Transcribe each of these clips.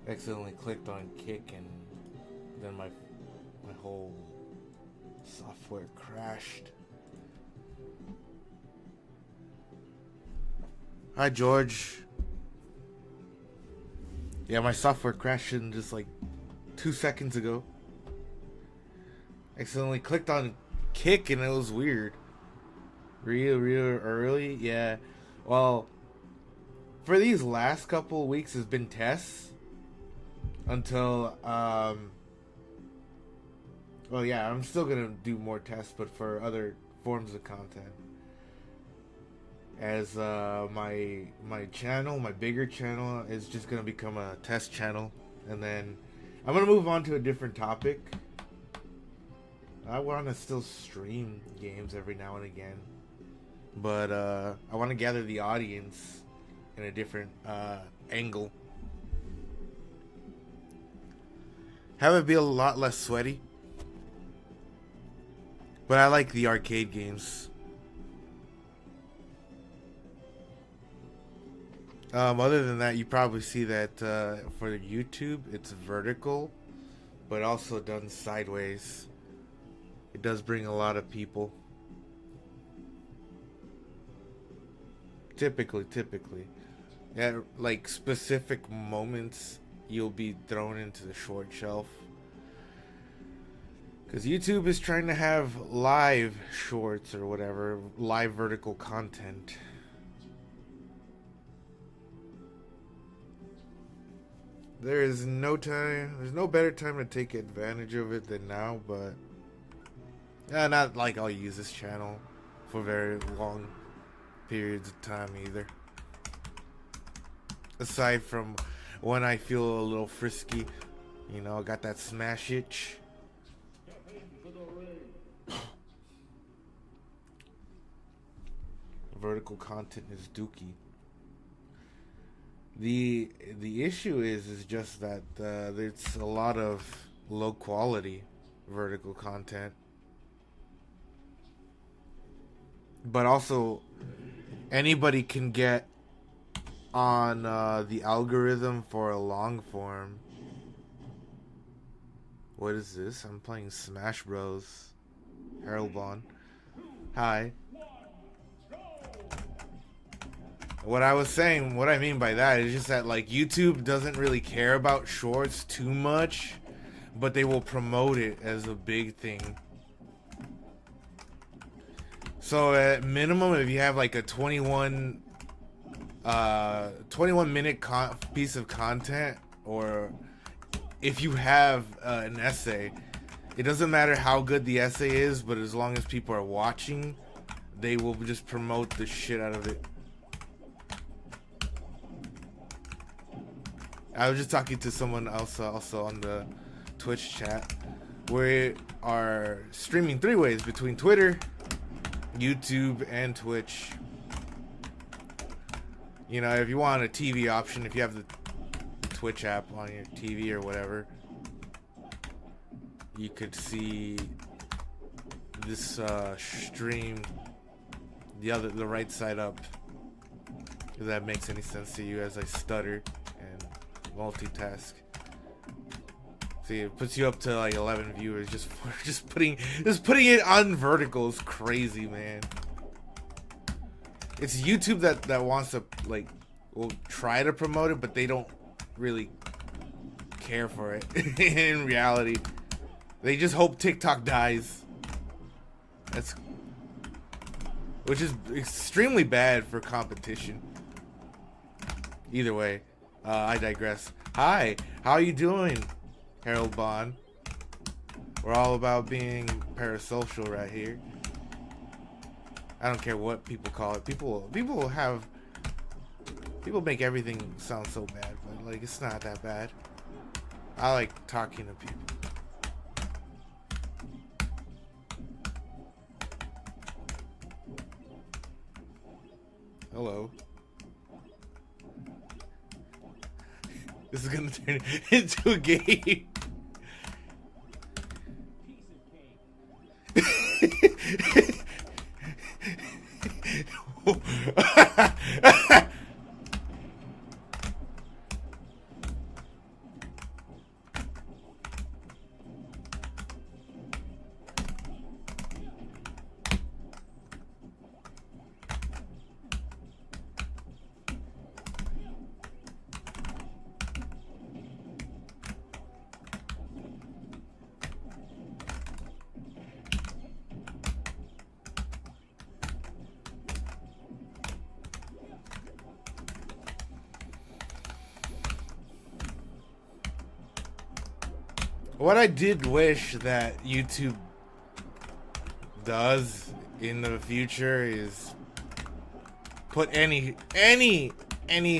accidentally clicked on kick and then my whole software crashed. Hi, George. Yeah, my software crashed in just like 2 seconds ago. Accidentally clicked on kick and it was weird. Real early. Yeah. Well, for these last couple of weeks, it's been tests until well, yeah, I'm still gonna do more tests, but for other forms of content. As my channel, my bigger channel, is just gonna become a test channel, and then I'm gonna move on to a different topic. I want to still stream games every now and again, but I want to gather the audience in a different angle. Have it be a lot less sweaty. But I like the arcade games. Other than that, you probably see that for YouTube, it's vertical, but also done sideways. It does bring a lot of people. Typically. At like specific moments, you'll be thrown into the short shelf. Because YouTube is trying to have live shorts or whatever, live vertical content. There's no better time to take advantage of it than now, but not like I'll use this channel for very long periods of time either. Aside from when I feel a little frisky, I got that smash itch. Vertical content is dookie. The issue is just that there's a lot of low quality vertical content, but also anybody can get on the algorithm for a long form. What is this? I'm playing Smash Bros. Harold Bond. Hi. What I mean by that is just that like YouTube doesn't really care about shorts too much, but they will promote it as a big thing. So at minimum, if you have like a 21 minute piece of content, or if you have an essay, it doesn't matter how good the essay is, but as long as people are watching, they will just promote the shit out of it. I was just talking to someone else also on the Twitch chat. We are streaming 3 ways between Twitter, YouTube, and Twitch. If you want a TV option, if you have the Twitch app on your TV or whatever, you could see this stream the right side up. If that makes any sense to you as I stutter and multitask. See, it puts you up to like 11 viewers just putting it on vertical is crazy, man. It's YouTube that wants to will try to promote it, but they don't really care for it. In reality, they just hope TikTok dies. Which is extremely bad for competition. Either way, I digress. Hi, how you doing, Harold Bond? We're all about being parasocial right here. I don't care what people call it. People make everything sound so bad, but it's not that bad. I like talking to people. Hello. This is gonna turn into a game. What I did wish that YouTube does in the future is put any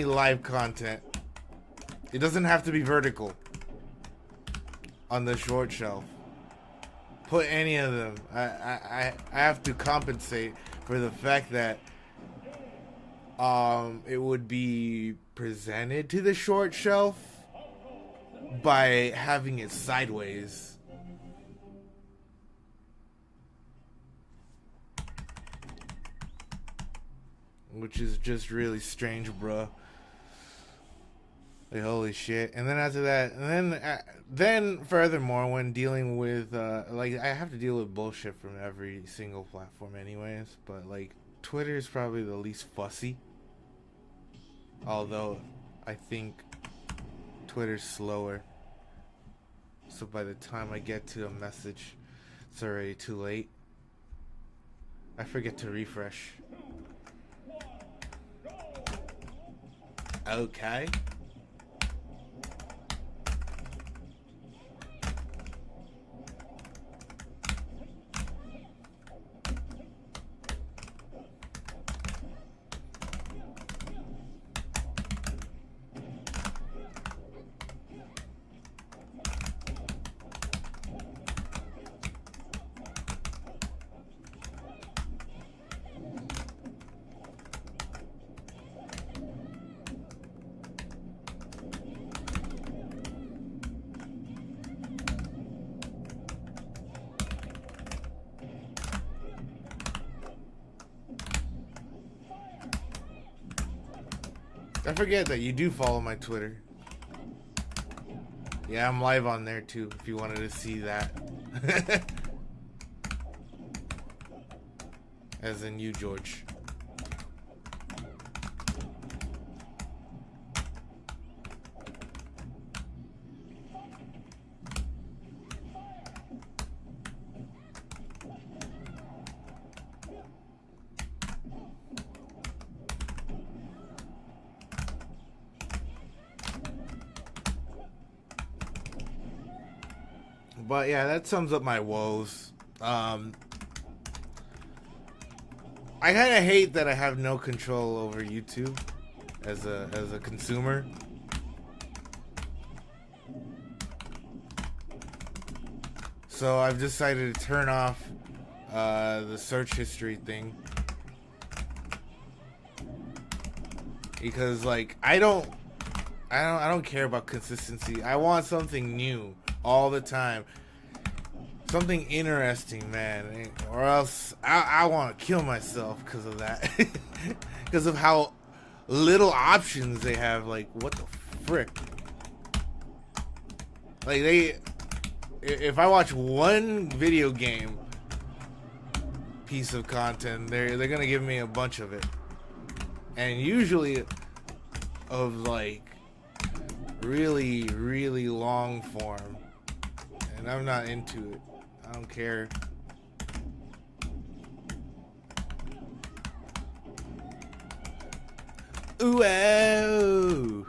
live content. It doesn't have to be vertical on the short shelf. Put any of them. I have to compensate for the fact that it would be presented to the short shelf by having it sideways. Which is just really strange, bruh. Like, holy shit. And then after that, and then furthermore, when dealing with, like, I have to deal with bullshit from every single platform anyways, but, like, Twitter is probably the least fussy. Although, I think Twitter's slower. So by the time I get to a message, it's already too late. I forget to refresh. Okay. I forget that you do follow my Twitter. Yeah, I'm live on there too, if you wanted to see that. As in you, George. But yeah, that sums up my woes. I kind of hate that I have no control over YouTube as a consumer. So I've decided to turn off the search history thing, because like I don't care about consistency. I want something new all the time. Something interesting, man, or else I want to kill myself because of that. Because of how little options they have. Like, what the frick? Like, if I watch one video game piece of content, they're gonna give me a bunch of it, and usually of like really long form, and I'm not into it. I don't care. Ooh, oh.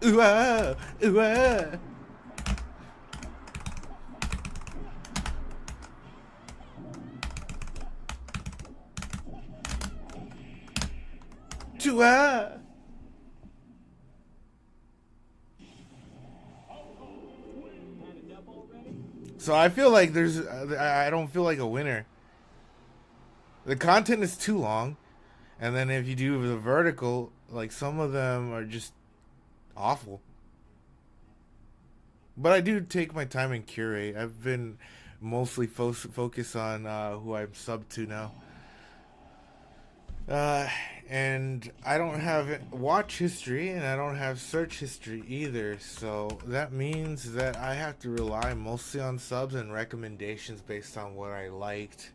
Ooh, oh. Ooh, oh. So I feel like I don't feel like a winner. The content is too long, and then if you do the vertical, like some of them are just awful. But I do take my time and curate. I've been mostly focused on who I'm sub to now. And I don't have watch history, and I don't have search history either, so that means that I have to rely mostly on subs and recommendations based on what I liked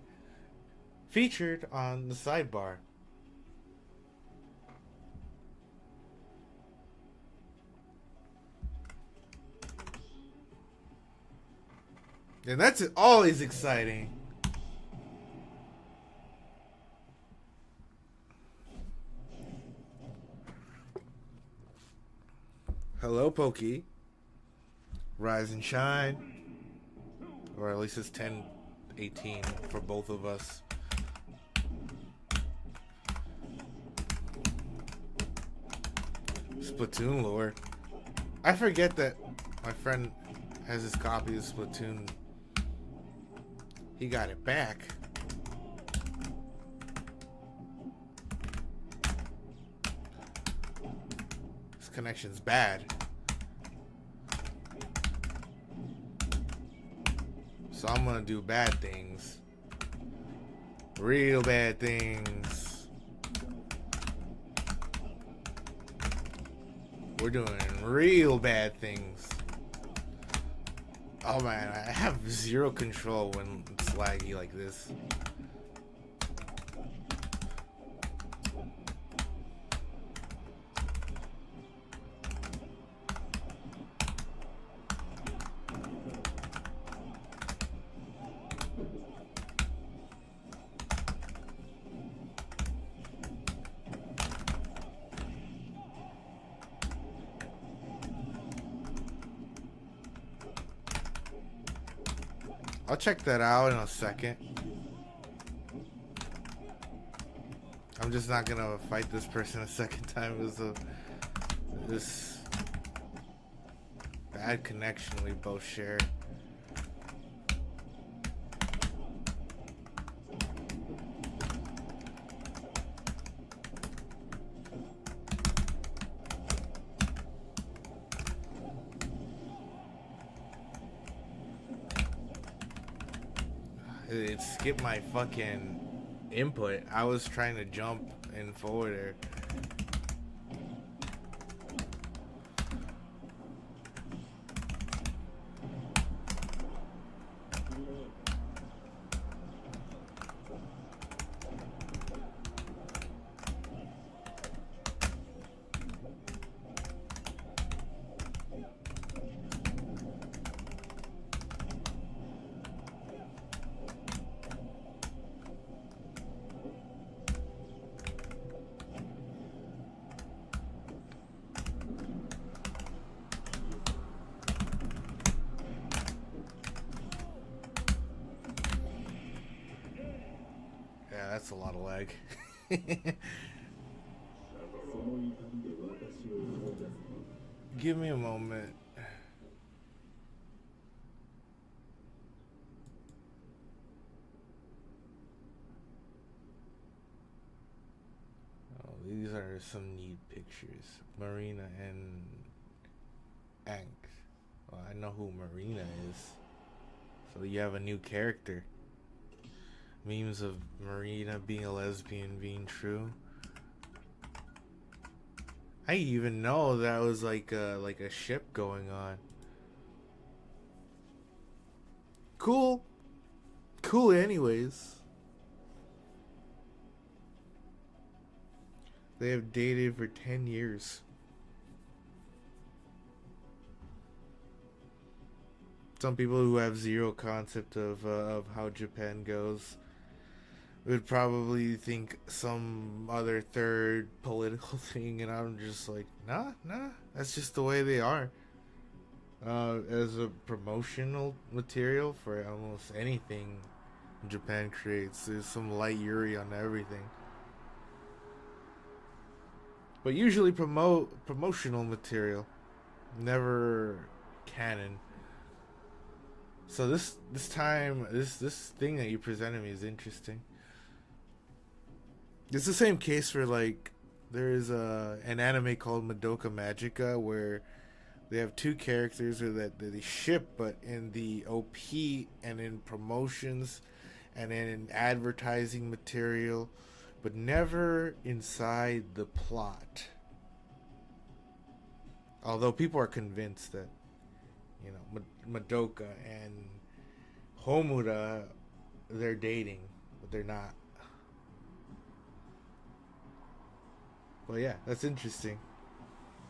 featured on the sidebar. And that's always exciting. Hello, Pokey. Rise and shine. Or at least it's 10:18 for both of us. Splatoon lore. I forget that my friend has his copy of Splatoon. He got it back. This connection's bad. So I'm gonna do bad things. Real bad things. We're doing real bad things. Oh man, I have zero control when it's laggy like this. I'll check that out in a second. I'm just not gonna fight this person a second time because of this bad connection we both share. It skipped my fucking input. I was trying to jump in forwarder. Yeah, that's a lot of lag. Give me a moment. Oh, these are some neat pictures. Marina and Ankh. Well, I know who Marina is. So you have a new character. Memes of Marina being a lesbian being true. I didn't even know that was like a ship going on. Cool. Cool anyways. They have dated for 10 years. Some people who have zero concept of how Japan goes would probably think some other third political thing, and I'm just like, nah, that's just the way they are. As a promotional material for almost anything Japan creates, there's some light Yuri on everything. But usually promotional material, never canon. So this time, this thing that you presented me is interesting. It's the same case for like there's an anime called Madoka Magica where they have two characters that they ship, but in the OP and in promotions and in advertising material, but never inside the plot. Although people are convinced that, you know, Madoka and Homura, they're dating, but they're not. But yeah, that's interesting.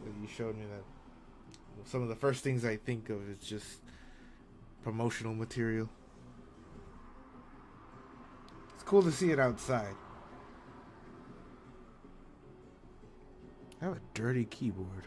You showed me that. Some of the first things I think of is just promotional material. It's cool to see it outside. I have a dirty keyboard.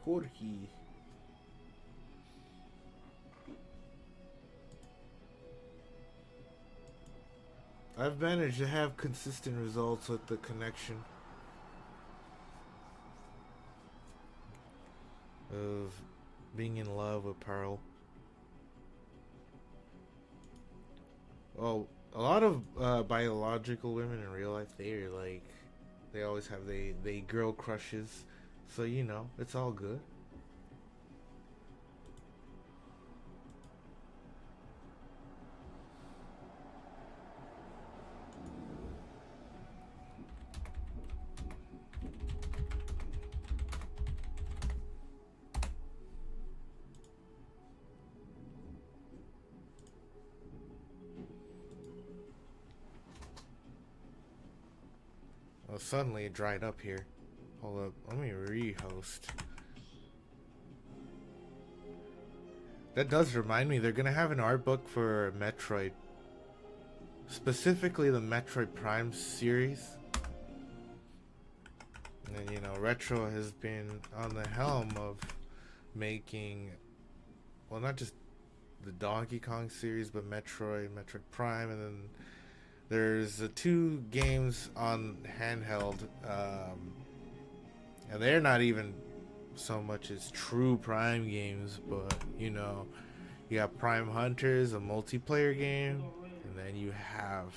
Jorge. I've managed to have consistent results with the connection of being in love with Pearl. Well, a lot of biological women in real life, they're like, they always have they girl crushes, so you know it's all good. Well, suddenly it dried up here. Hold up, let me rehost. That does remind me, they're gonna have an art book for Metroid. Specifically the Metroid Prime series. And you know, Retro has been on the helm of making, well, not just the Donkey Kong series, but Metroid, Metroid Prime, and then there's the two games on handheld, and they're not even so much as true Prime games, but you know, you got Prime Hunters, a multiplayer game, and then you have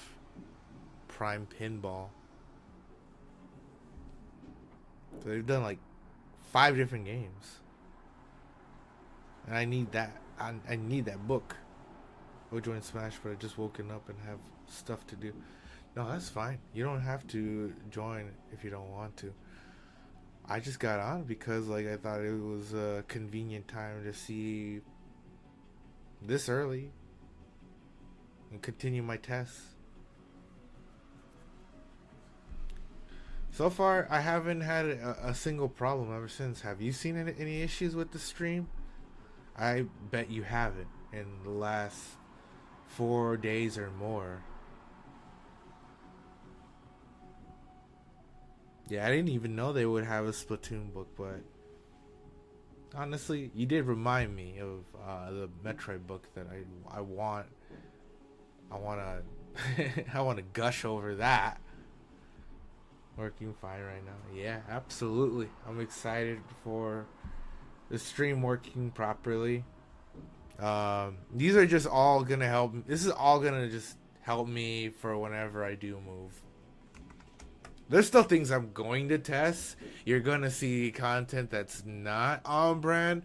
Prime Pinball. So they've done like 5 different games, and I need that. I need that book. I would join Smash, but I just woken up and have stuff to do. No, that's fine. You don't have to join if you don't want to. I just got on because like I thought it was a convenient time to see this early and continue my tests. So far, I haven't had a single problem ever since. Have you seen any issues with the stream? I bet you haven't in the last 4 days or more. Yeah, I didn't even know they would have a Splatoon book, but honestly, you did remind me of the Metroid book that I want. I wanna I wanna gush over that. Working fine right now. Yeah, absolutely. I'm excited for the stream working properly. These are just all gonna help. This is all gonna just help me for whenever I do move. There's still things I'm going to test. You're gonna see content that's not on brand,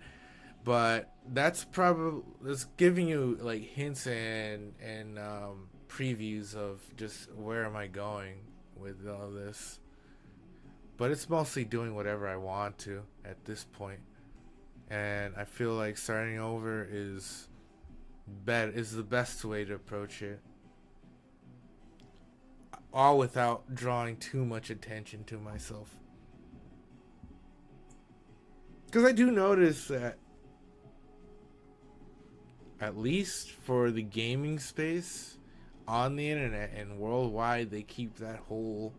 but that's probably that's giving you like hints and previews of just where am I going with all this. But it's mostly doing whatever I want to at this point. And I feel like starting over is the best way to approach it. All without drawing too much attention to myself. Because I do notice that, at least for the gaming space, on the internet and worldwide, they keep that whole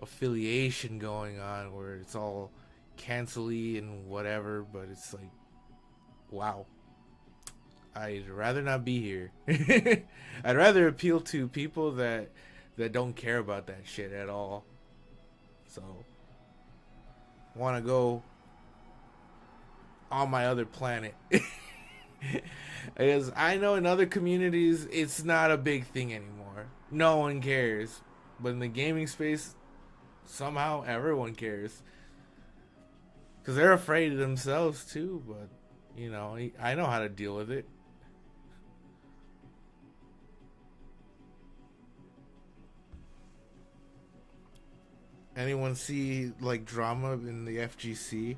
affiliation going on where it's all cancel-y and whatever, but it's like, wow. I'd rather not be here. I'd rather appeal to people that don't care about that shit at all. So, want to go on my other planet. Because I know in other communities, it's not a big thing anymore. No one cares. But in the gaming space, somehow everyone cares. Because they're afraid of themselves too, but, you know, I know how to deal with it. Anyone see like drama in the FGC?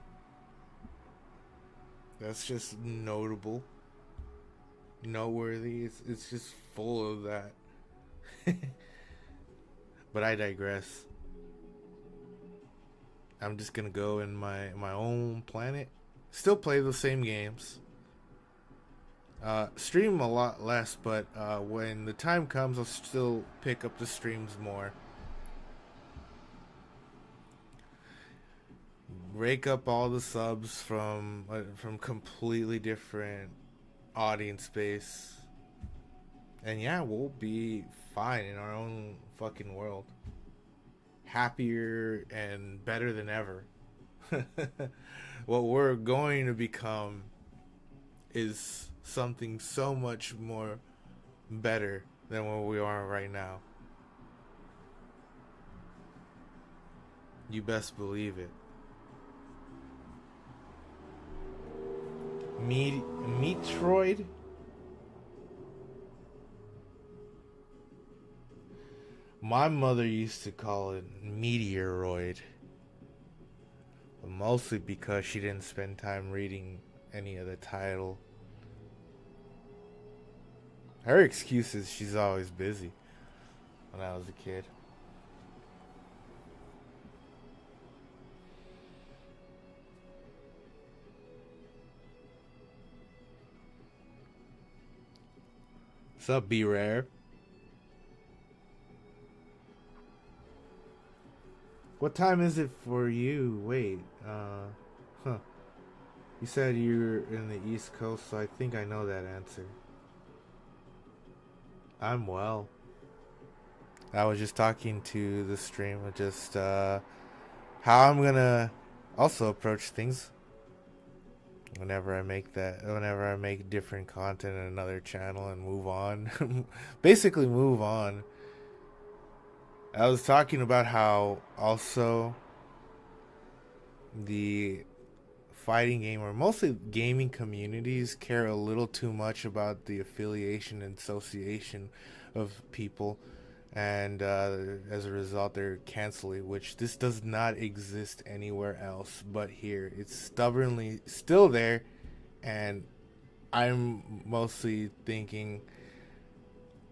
That's just notable, noteworthy. It's just full of that. But I digress. I'm just gonna go in my own planet. Still play the same games. Stream a lot less, but when the time comes, I'll still pick up the streams more. rake up all the subs from completely different audience base, and yeah, we'll be fine in our own fucking world, happier and better than ever. What we're going to become is something so much more better than what we are right now. You best believe it. Metroid? My mother used to call it Meteoroid. But mostly because she didn't spend time reading any of the title. Her excuse is she's always busy when I was a kid. What's up, Be Rare? What time is it for you? Wait, huh. You said you're in the East Coast, so I think I know that answer. I'm well. I was just talking to the stream of just how I'm gonna also approach things whenever I make different content in another channel and move on. Basically move on. I was talking about how also the fighting game, or mostly gaming communities, care a little too much about the affiliation and association of people, and as a result they're canceling, which this does not exist anywhere else but here. It's stubbornly still there, and I'm mostly thinking,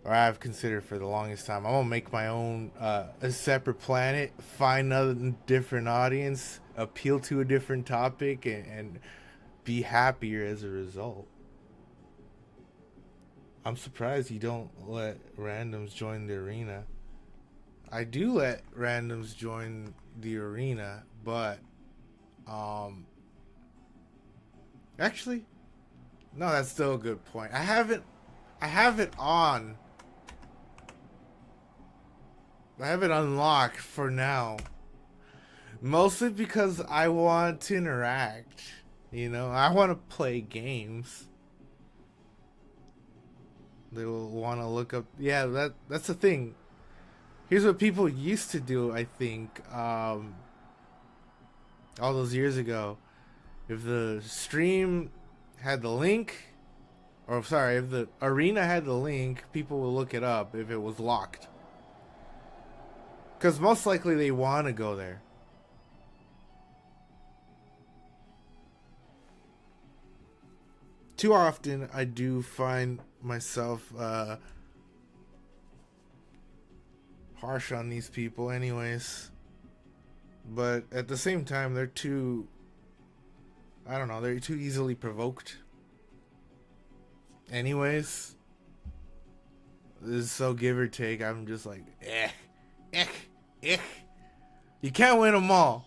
or I've considered for the longest time, I'm gonna make my own a separate planet, find another different audience, appeal to a different topic, and be happier as a result. I'm surprised you don't let randoms join the arena. I do let randoms join the arena, but actually, no, that's still a good point. I have it on. I have it unlocked for now. Mostly because I want to interact. You know, I want to play games. They will want to look up. Yeah, that's the thing. Here's what people used to do, I think, all those years ago. If the stream had the link, or sorry, if the arena had the link, people will look it up if it was locked. Because most likely they want to go there. Too often I do find myself harsh on these people anyways. But at the same time, they're too, I don't know, they're too easily provoked. Anyways, this is so give or take. I'm just like, you can't win them all.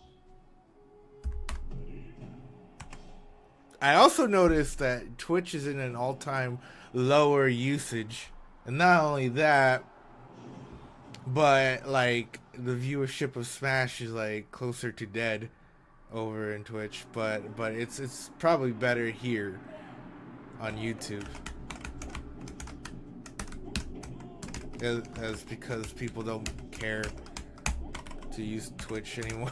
I also noticed that Twitch is in an all-time lower usage. And not only that, but like the viewership of Smash is like closer to dead over in Twitch, but it's probably better here on YouTube. As because people don't care to use Twitch anymore.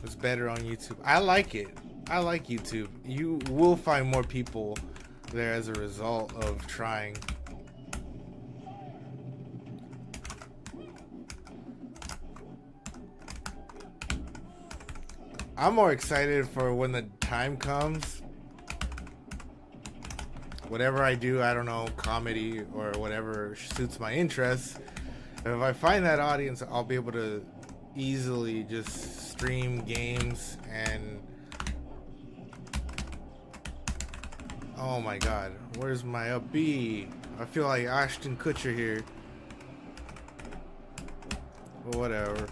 It's better on YouTube. I like it. I like YouTube. You will find more people there as a result of trying. I'm more excited for when the time comes. Whatever I do, I don't know, comedy or whatever suits my interests. If I find that audience, I'll be able to easily just stream games and oh my god, where's my up B? I feel like Ashton Kutcher here. But whatever.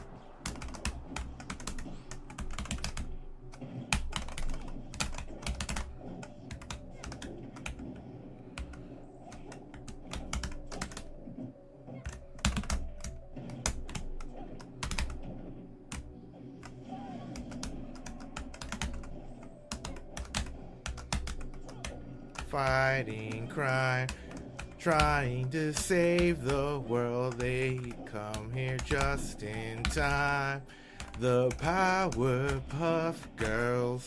Fighting crime, trying to save the world. They come here just in time. The Powerpuff Girls.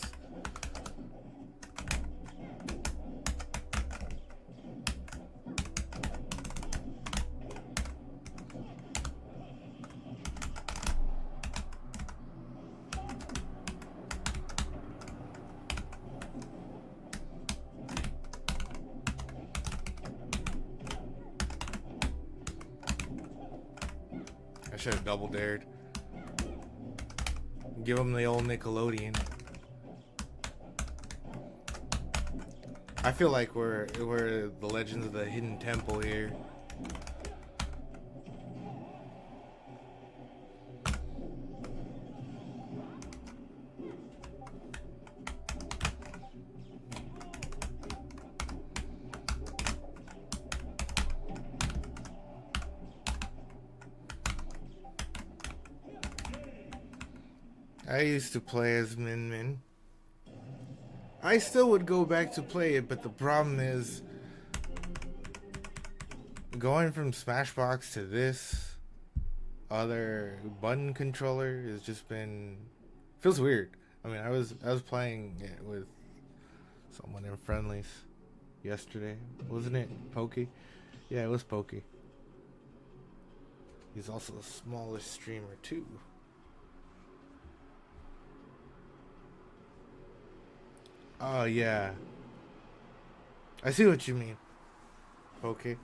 I should have double dared. Give them the old Nickelodeon. I feel like we're the Legends of the Hidden Temple here. I used to play as Min Min. I still would go back to play it, but the problem is going from Smashbox to this other button controller has just been feels weird. I mean, I was playing it with someone in friendlies yesterday, wasn't it? Pokey? Yeah, it was Pokey. He's also a smaller streamer too. Oh yeah, I see what you mean. Okay.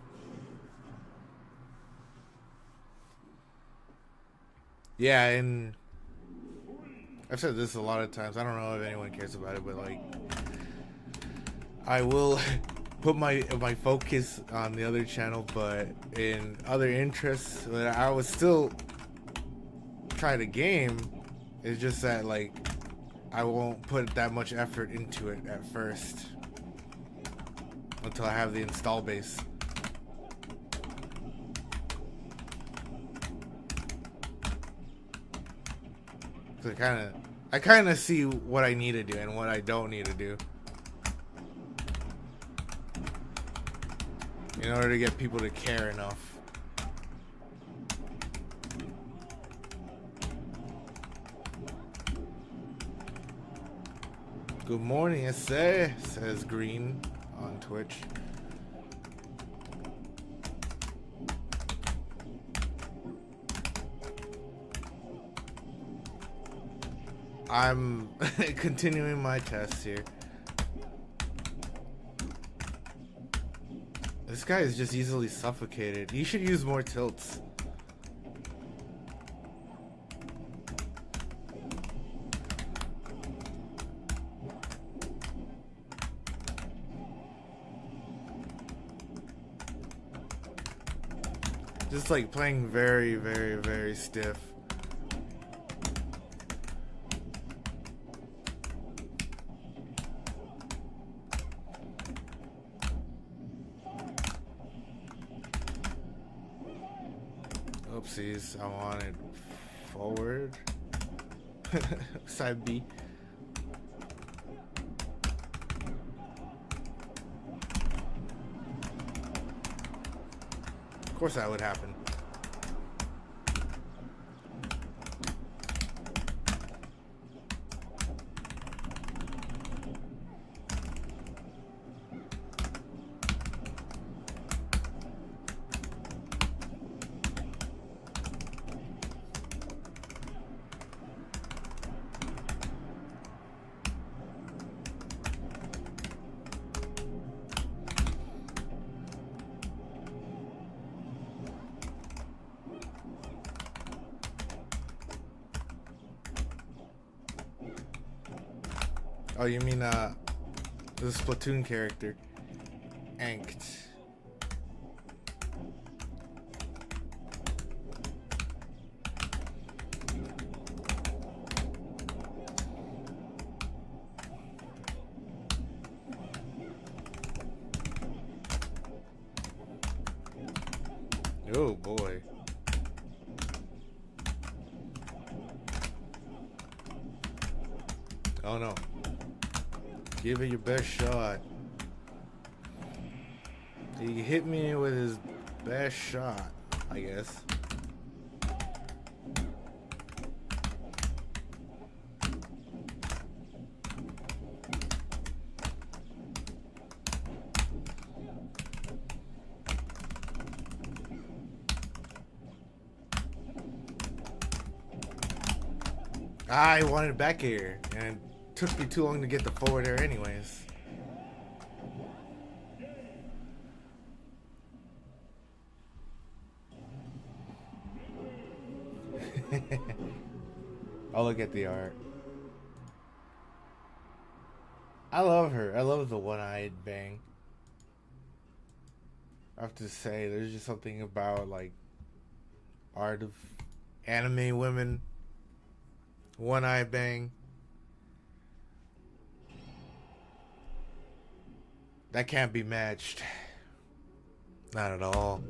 Yeah, and I've said this a lot of times. I don't know if anyone cares about it, but like, I will put my focus on the other channel, but in other interests, but I would still try to game. It's just that like, I won't put that much effort into it at first until I have the install base. So I kind of see what I need to do and what I don't need to do in order to get people to care enough. Good morning, essay, says Green on Twitch. I'm continuing my tests here. This guy is just easily suffocated. You should use more tilts. Just like playing very, very, very stiff. Oopsies, I wanted forward. Side B. Of course that would happen. Oh, you mean the Splatoon character, Anked. Oh boy. Oh no. Give it your best shot. He hit me with his best shot, I guess. I wanted back air, and it took me too long to get the forward air anyways. I'll look at the art. I love her. I love the one-eyed Bang. I have to say, there's just something about, like, art of anime women. One-eyed Bang. That can't be matched. Not at all.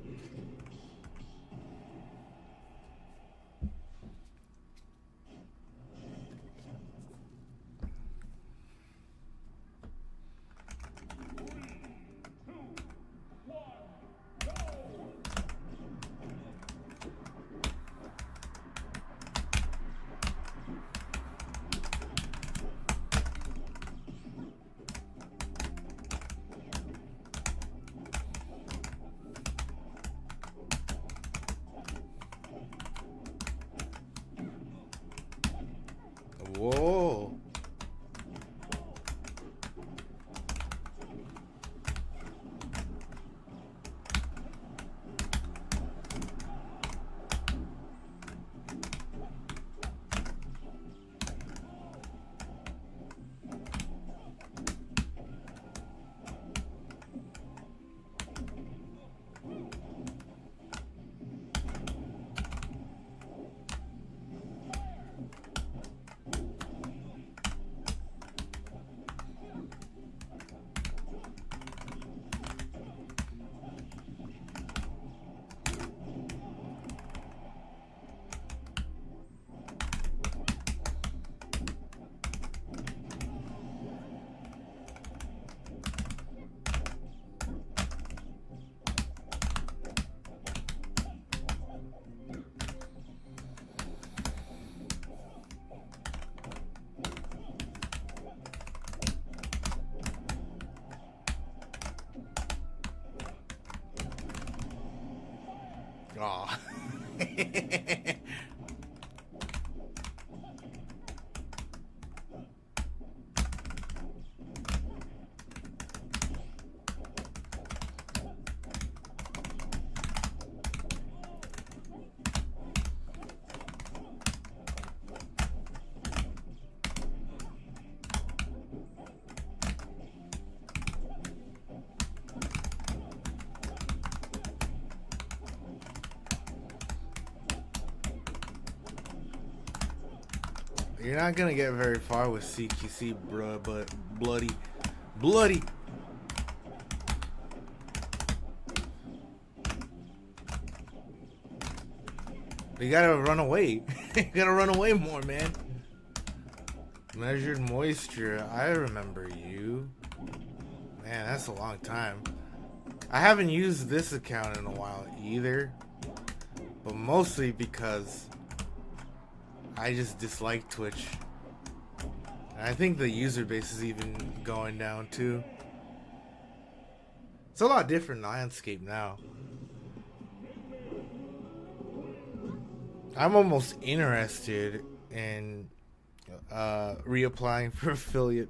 Whoa. Aw. You're not gonna get very far with CQC, bruh, but bloody. You gotta run away. You gotta run away more, man. Measured moisture. I remember you. Man, that's a long time. I haven't used this account in a while either, but mostly because I just dislike Twitch. And I think the user base is even going down too. It's a lot different landscape now. I'm almost interested in reapplying for affiliate,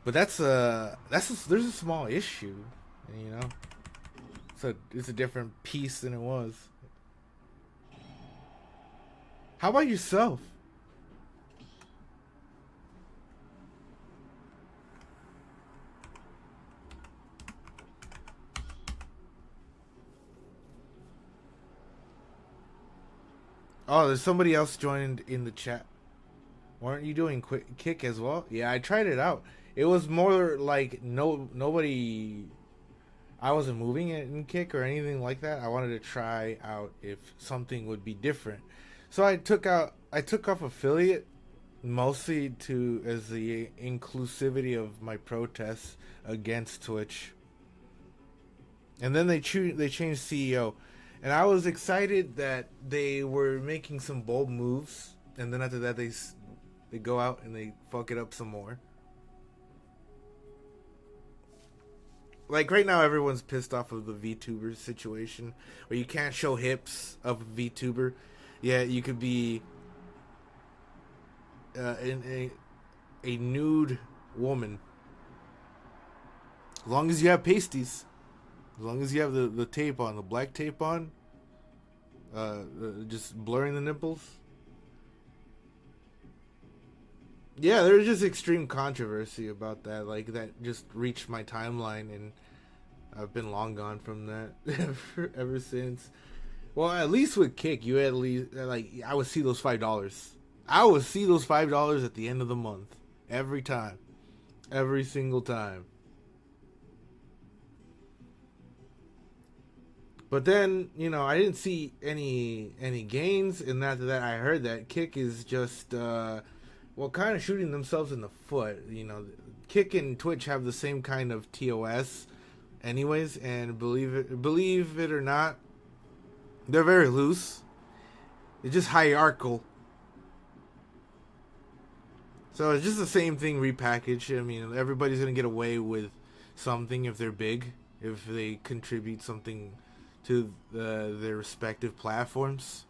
but there's a small issue, you know. So it's a different piece than it was. How about yourself? Oh, there's somebody else joined in the chat. Weren't you doing quick kick as well? Yeah, I tried it out. It was more like nobody. I wasn't moving it in Kick or anything like that. I wanted to try out if something would be different. So I took off affiliate mostly to as the inclusivity of my protests against Twitch. And then they changed CEO, and I was excited that they were making some bold moves. And then after that, they go out and they fuck it up some more. Like right now, everyone's pissed off of the VTuber situation, where you can't show hips of a VTuber. Yeah, you could be in a nude woman, as long as you have pasties. As long as you have the tape on, the black tape on, just blurring the nipples. Yeah, there's just extreme controversy about that. Like, that just reached my timeline, and I've been long gone from that ever since. Well, at least with Kick, you at least, like, I would see those $5. I would see those $5 at the end of the month. Every time. Every single time. But then, you know, I didn't see any gains, and after that, I heard that Kick is just, kind of shooting themselves in the foot. You know, Kick and Twitch have the same kind of TOS, anyways, and believe it or not, they're very loose. They're just hierarchical. So it's just the same thing repackaged. I mean, everybody's gonna get away with something if they're big, if they contribute something to their respective platforms.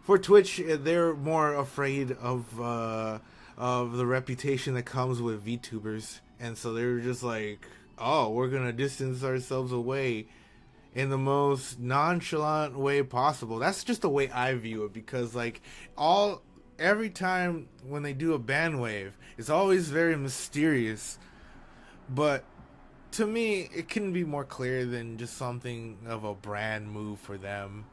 For Twitch, they're more afraid of the reputation that comes with VTubers, and so they're just like, "Oh, we're gonna distance ourselves away in the most nonchalant way possible." That's just the way I view it, because like every time when they do a ban wave, it's always very mysterious, but to me, it couldn't be more clear than just something of a brand move for them.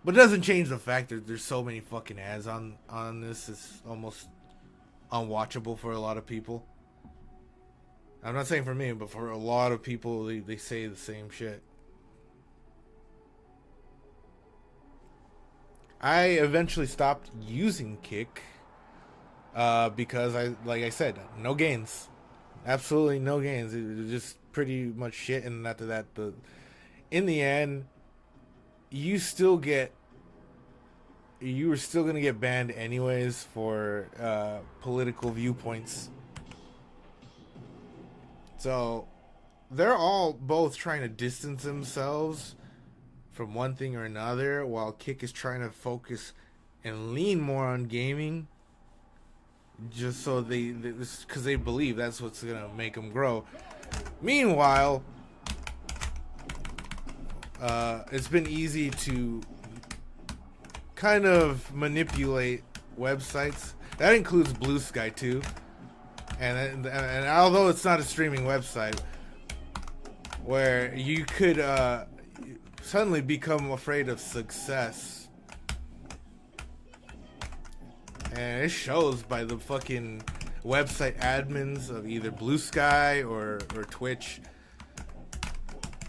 But it doesn't change the fact that there's so many fucking ads on this. It's almost unwatchable for a lot of people. I'm not saying for me, but for a lot of people, they say the same shit. I eventually stopped using Kick because like I said, no gains. Absolutely no gains. It was just pretty much shit. And after that, in the end, you were still gonna get banned anyways for political viewpoints. So they're all both trying to distance themselves from one thing or another, while Kick is trying to focus and lean more on gaming, just so because they believe that's what's gonna make them grow. Meanwhile, it's been easy to kind of manipulate websites. That includes Blue Sky too. And although it's not a streaming website, where you could suddenly become afraid of success, and it shows by the fucking website admins of either Blue Sky or Twitch.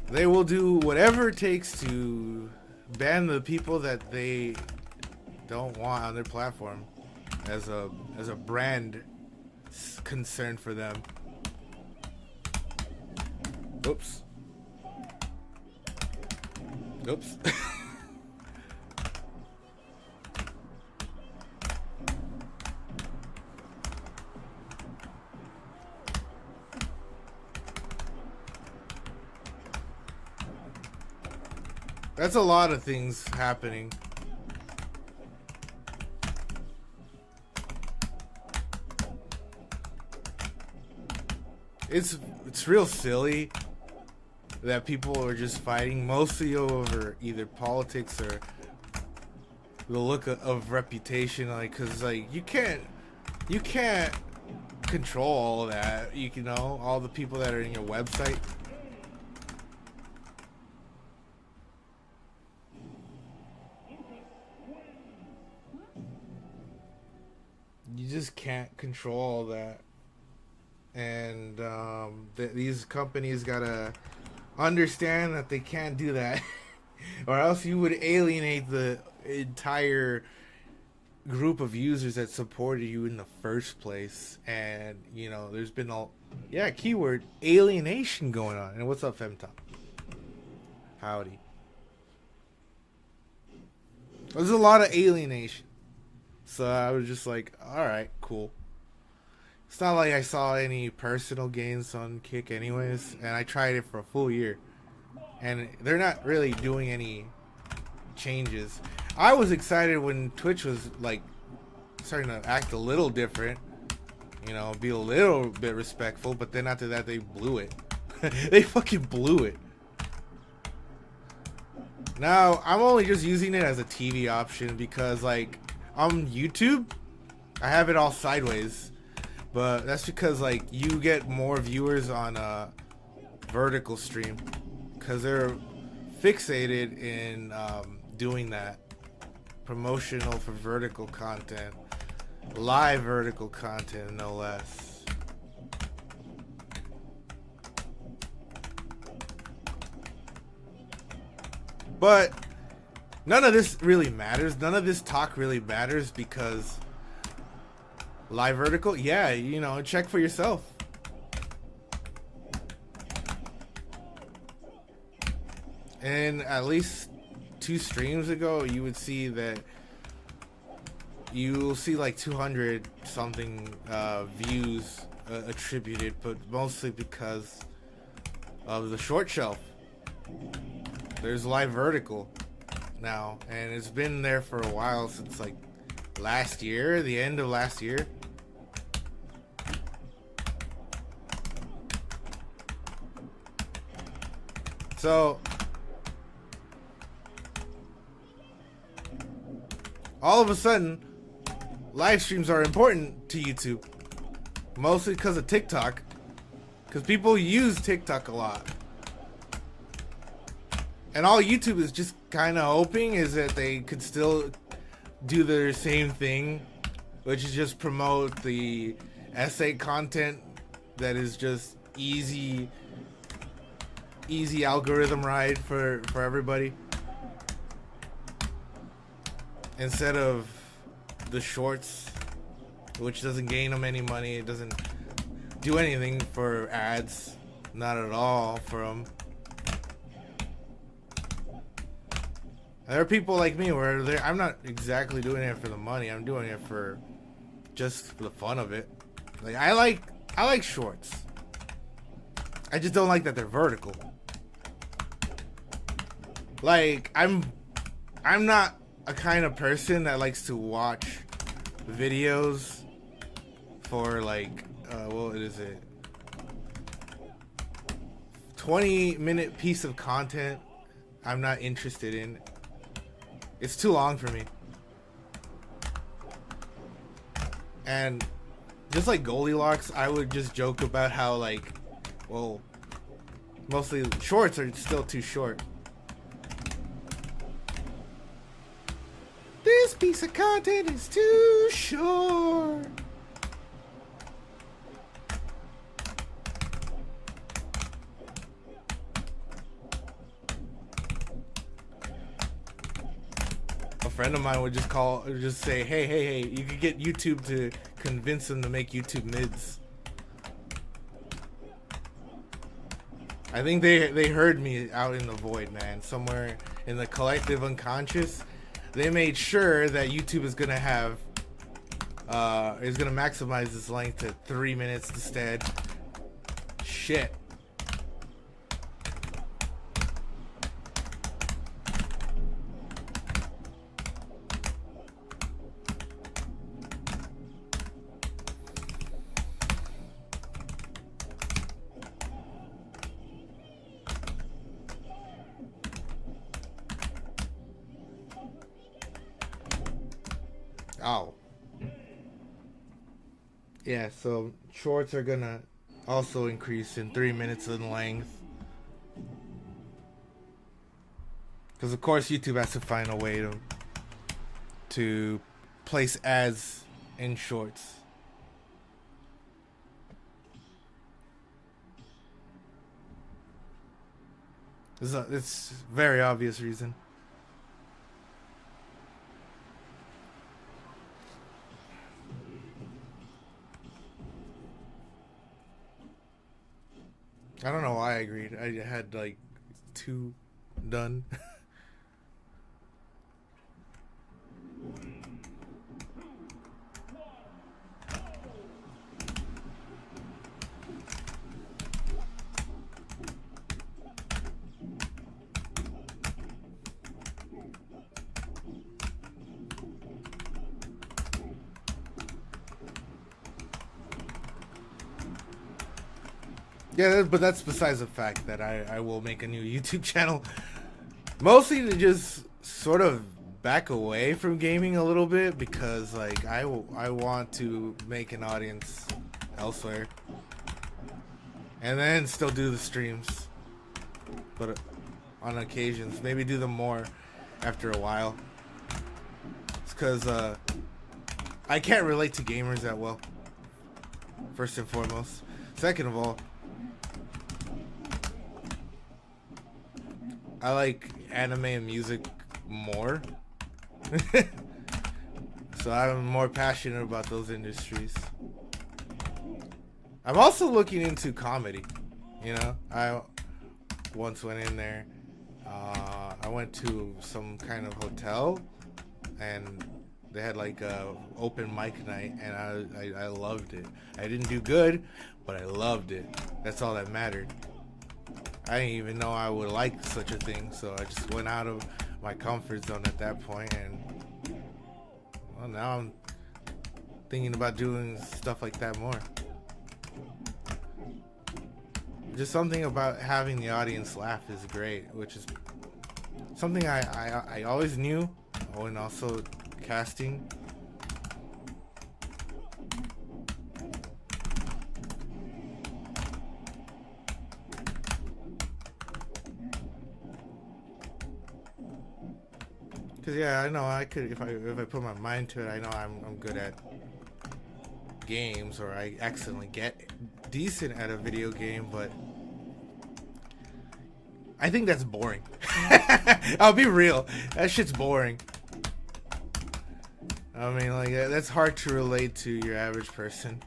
They will do whatever it takes to ban the people that they don't want on their platform as a brand concern for them. Oops. That's a lot of things happening. It's real silly that people are just fighting mostly over either politics or the look of reputation, like, cause like you can't control all of that. You know, all the people that are in your website. You just can't control all that, and these companies gotta understand that they can't do that, or else you would alienate the entire group of users that supported you in the first place. And you know, there's been keyword alienation going on. And what's up, Femtop? Howdy. There's a lot of alienation. So I was just like, alright, cool. It's not like I saw any personal gains on Kick anyways, and I tried it for a full year. And they're not really doing any changes. I was excited when Twitch was like starting to act a little different, you know, be a little bit respectful, but then after that they blew it. They fucking blew it. Now, I'm only just using it as a TV option because, like, on YouTube, I have it all sideways. But that's because, like, you get more viewers on a vertical stream because they're fixated in doing that. Promotional for vertical content. Live vertical content, no less. But none of this really matters. None of this talk really matters because live vertical, yeah, you know, check for yourself. And at least 2 streams ago, you would see that you'll see like 200 something views attributed, but mostly because of the short shelf. There's live vertical now, and it's been there for a while, since like last year, the end of last year. So all of a sudden, live streams are important to YouTube, mostly because of TikTok, because people use TikTok a lot. And all YouTube is just kind of hoping is that they could still do their same thing, which is just promote the essay content that is just easy algorithm ride for everybody, instead of the shorts, which doesn't gain them any money. It doesn't do anything for ads, not at all for them. There are people like me where I'm not exactly doing it for the money. I'm doing it for just the fun of it. Like I like shorts. I just don't like that they're vertical. Like I'm not a kind of person that likes to watch videos for like what is it? 20-minute piece of content. I'm not interested in. It's too long for me. And just like Goldilocks, I would just joke about how, like, well, mostly shorts are still too short. This piece of content is too short. A friend of mine would just say, hey, you could get YouTube to convince them to make YouTube mids. I think they heard me out in the void, man. Somewhere in the collective unconscious, they made sure that YouTube is gonna have is gonna maximize this length to 3 minutes instead. Shit. Oh. Yeah, so shorts are gonna also increase in 3 minutes in length. Because of course YouTube has to find a way to place ads in shorts. It's a very obvious reason. I don't know why I agreed. I had like 2 done. Yeah, but that's besides the fact that I will make a new YouTube channel. Mostly to just sort of back away from gaming a little bit because like I want to make an audience elsewhere. And then still do the streams. But on occasions, maybe do them more after a while. It's because I can't relate to gamers that well. First and foremost. Second of all, I like anime and music more. So I'm more passionate about those industries. I'm also looking into comedy. You know, I once went in there. I went to some kind of hotel, and they had like a open mic night, and I loved it. I didn't do good, but I loved it. That's all that mattered. I didn't even know I would like such a thing, so I just went out of my comfort zone at that point, and well, now I'm thinking about doing stuff like that more. Just something about having the audience laugh is great, which is something I always knew, and also casting. Cause yeah, I know I could if I put my mind to it. I know I'm good at games, or I accidentally get decent at a video game, but I think that's boring. I'll be real, that shit's boring. I mean, like that's hard to relate to your average person.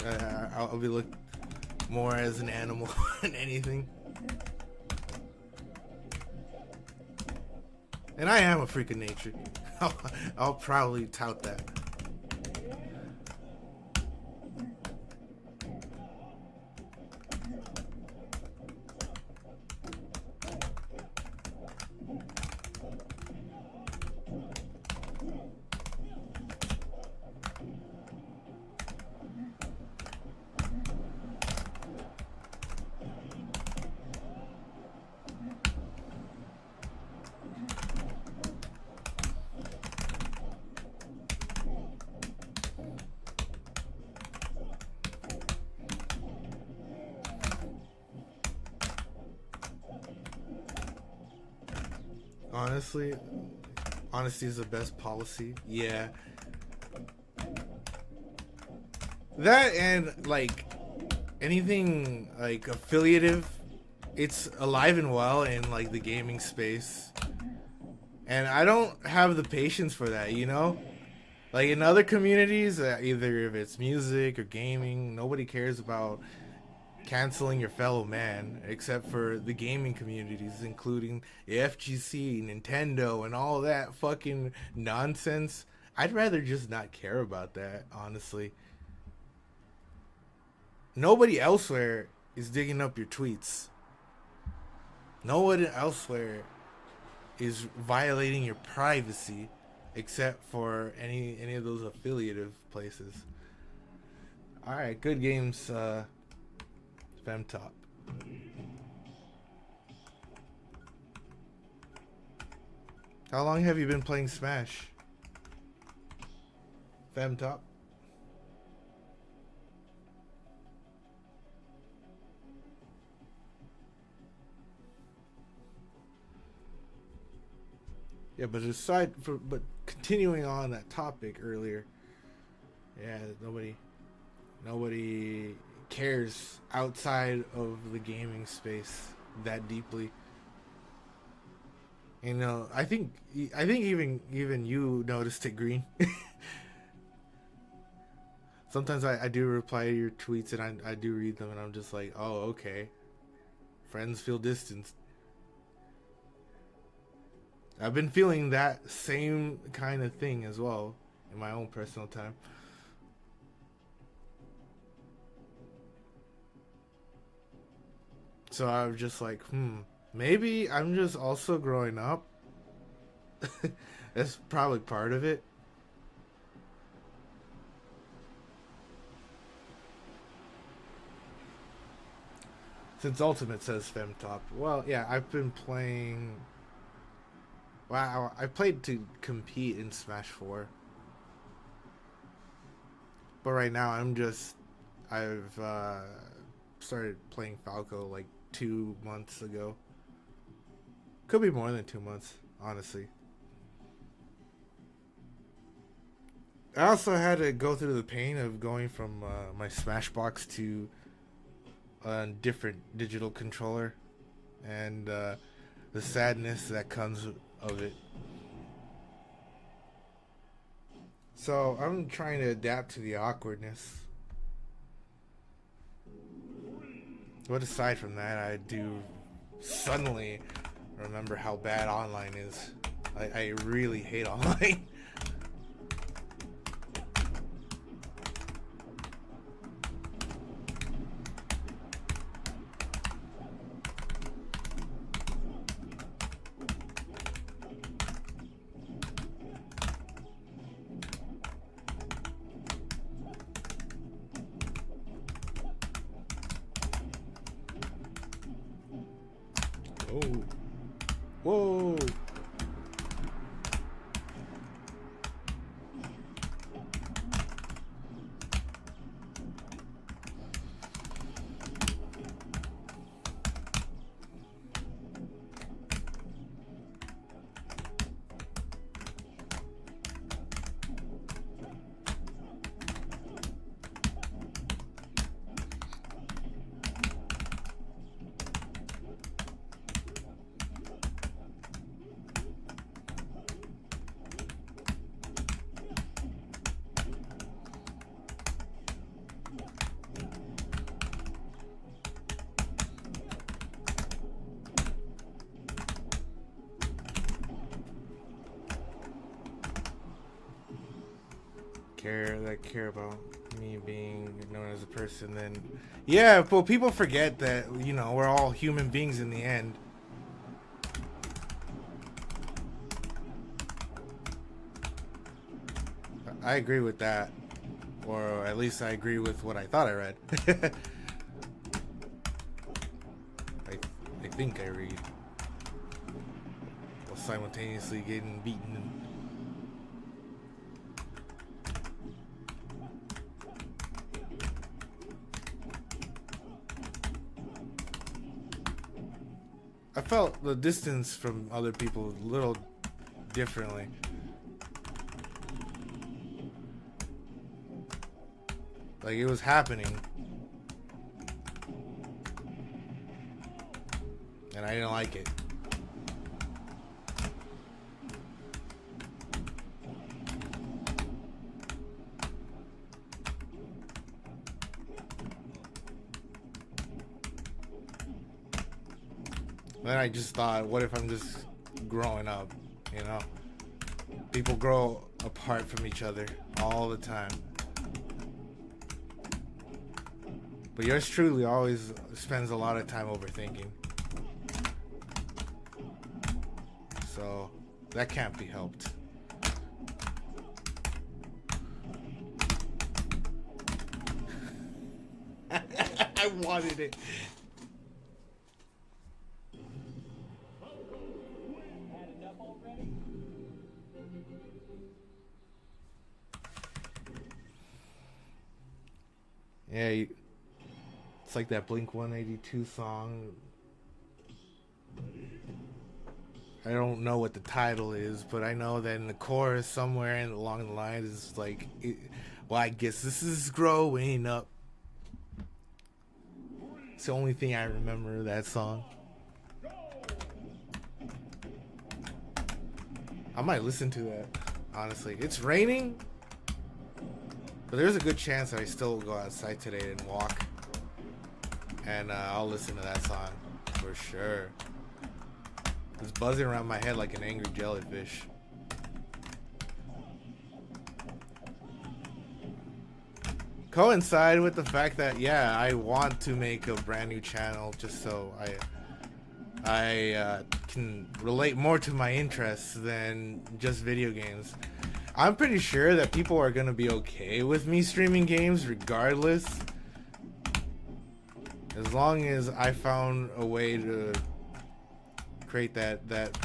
I'll be looked more as an animal than anything. And I am a freak of nature. I'll probably tout that. Honestly, honesty is the best policy. Yeah. That and like anything like affiliative, it's alive and well in like the gaming space. And I don't have the patience for that, you know? Like in other communities, either if it's music or gaming, nobody cares about canceling your fellow man, except for the gaming communities, including the FGC, Nintendo, and all that fucking nonsense. I'd rather just not care about that, honestly. Nobody elsewhere is digging up your tweets. No one elsewhere is violating your privacy, except for any of those affiliative places. All right, good games. Femtop. How long have you been playing Smash? Femtop. Yeah, but continuing on that topic earlier, yeah, nobody cares outside of the gaming space that deeply. You know, I think even you noticed it, Green. Sometimes I do reply to your tweets and I do read them and I'm just like, oh, okay. Friends feel distanced. I've been feeling that same kind of thing as well in my own personal time. So I was just like, maybe I'm just also growing up. That's probably part of it. Since Ultimate says Femtop. Well, yeah, I've been playing. Wow, I played to compete in Smash 4. But right now, I've started playing Falco like 2 months ago. Could be more than 2 months, honestly. I also had to go through the pain of going from my Smashbox to a different digital controller, and the sadness that comes of it. So I'm trying to adapt to the awkwardness. But aside from that, I do suddenly remember how bad online is. I really hate online. Oh. Whoa. Care about me being known as a person, then yeah, but people forget that, you know, we're all human beings in the end. I agree with that, or at least I agree with what I thought I read. I think I read while simultaneously getting beaten. I felt the distance from other people a little differently. Like, it was happening. And I didn't like it. Then I just thought, what if I'm just growing up, you know? People grow apart from each other all the time. But yours truly always spends a lot of time overthinking. So, that can't be helped. I wanted it. Yeah, it's like that Blink 182 song. I don't know what the title is, but I know that in the chorus somewhere along the line is like, well, I guess this is growing up. It's the only thing I remember of that song. I might listen to that, honestly. It's raining, but there's a good chance that I still will go outside today and walk. And I'll listen to that song for sure. It's buzzing around my head like an angry jellyfish. Coincide with the fact that, yeah, I want to make a brand new channel just so I can relate more to my interests than just video games. I'm pretty sure that people are gonna be okay with me streaming games regardless, as long as I found a way to create that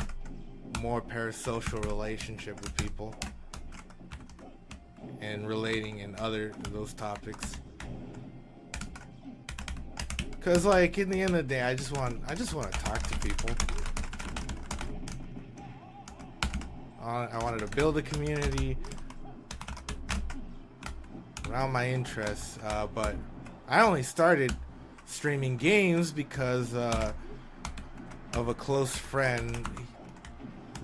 more parasocial relationship with people and relating in those topics. Cause like in the end of the day, I just want to talk to people. I wanted to build a community around my interests, but I only started streaming games because of a close friend.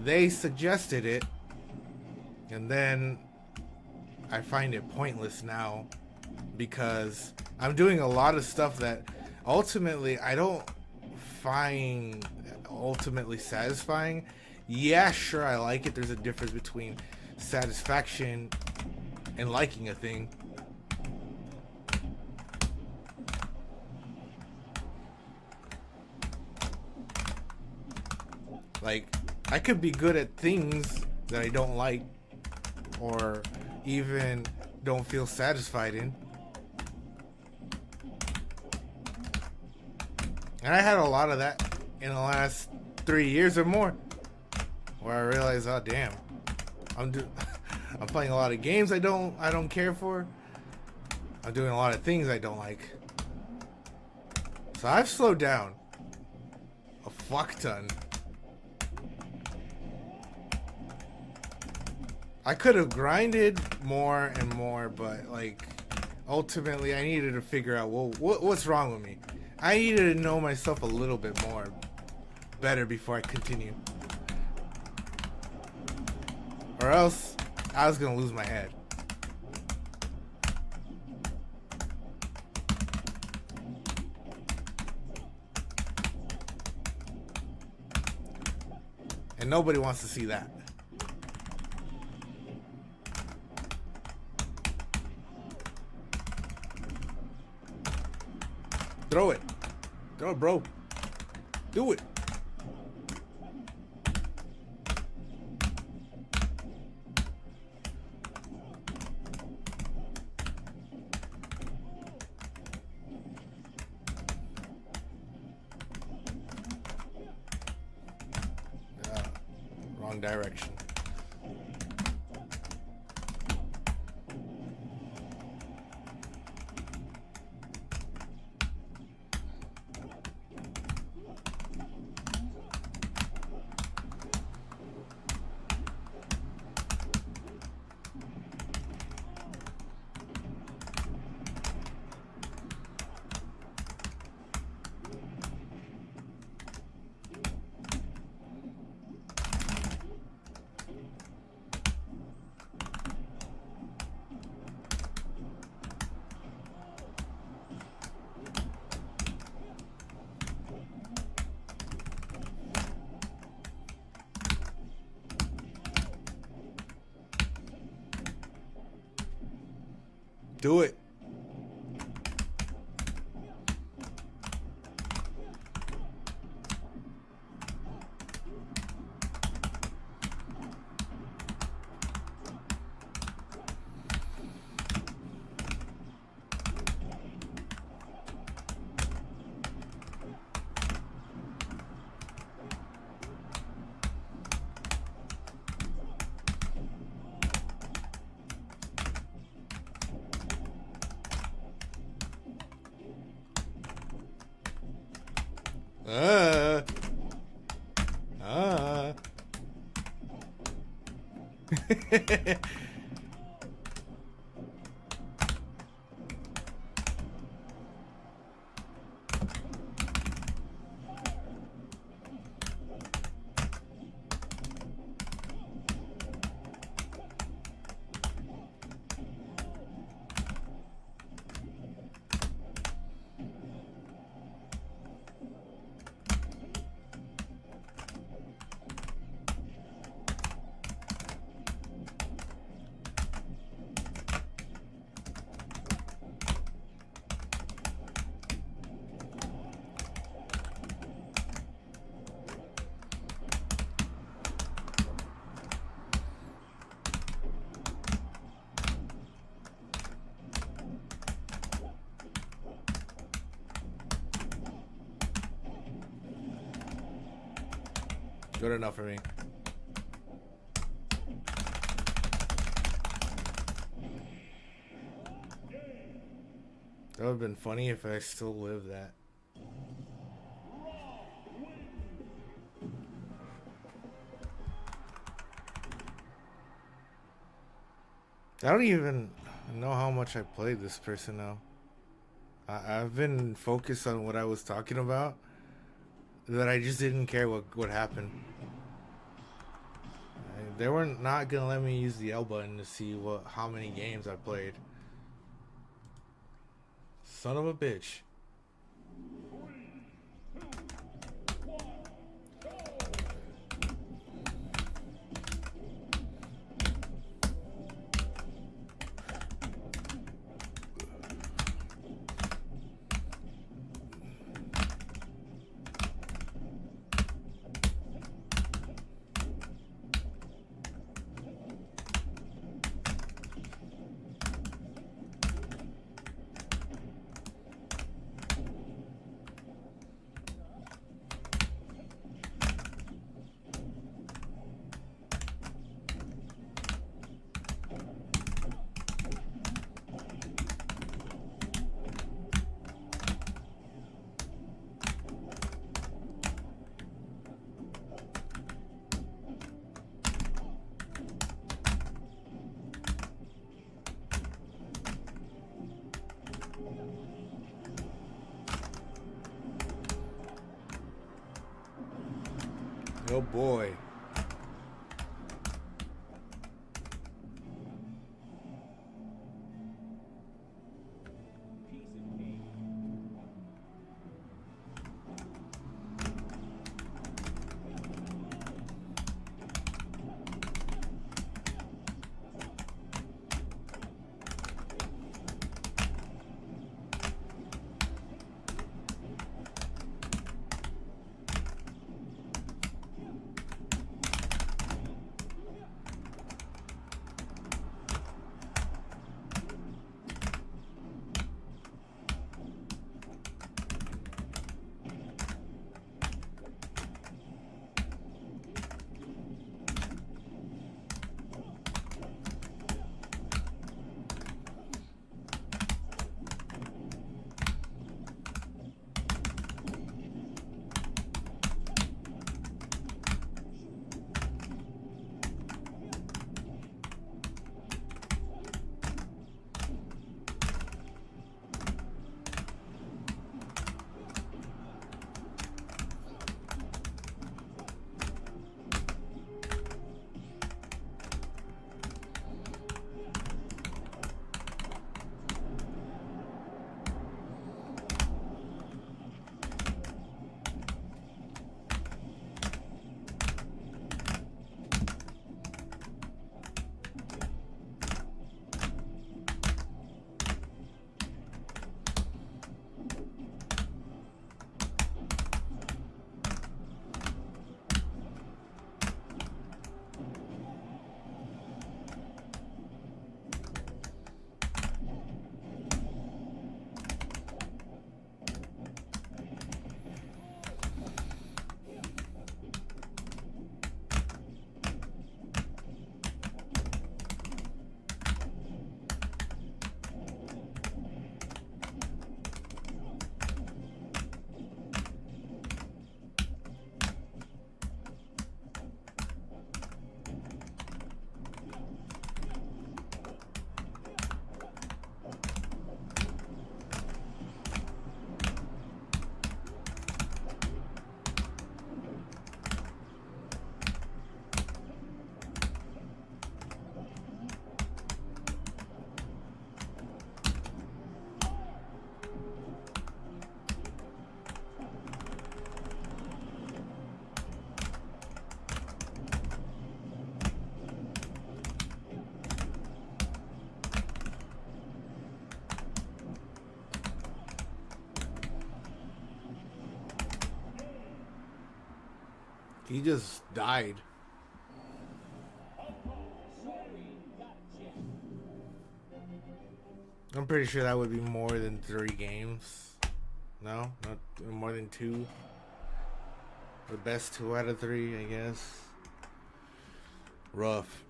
They suggested it, and then I find it pointless now because I'm doing a lot of stuff that ultimately I don't find ultimately satisfying. Yeah, sure, I like it. There's a difference between satisfaction and liking a thing. Like, I could be good at things that I don't like or even don't feel satisfied in. And I had a lot of that in the last 3 years or more, where I realized, oh damn, I'm playing a lot of games I don't care for. I'm doing a lot of things I don't like. So I've slowed down a fuck ton. I could have grinded more and more, but like ultimately I needed to figure out, well, what's wrong with me? I needed to know myself a little bit more better before I continue. Or else I was gonna lose my head. And nobody wants to see that. Throw it. Throw it, bro. Do it. Wrong direction. Do it. Good enough for me. That would have been funny if I still lived that. I don't even know how much I played this person now. I've been focused on what I was talking about, that I just didn't care what happened. They were not gonna let me use the L button to see how many games I played. Son of a bitch. Oh boy. He just died. I'm pretty sure that would be more than 3 games. No? Not more than 2? The best 2 out of 3, I guess. Rough.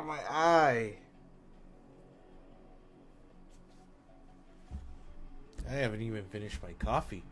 My eye. I haven't even finished my coffee.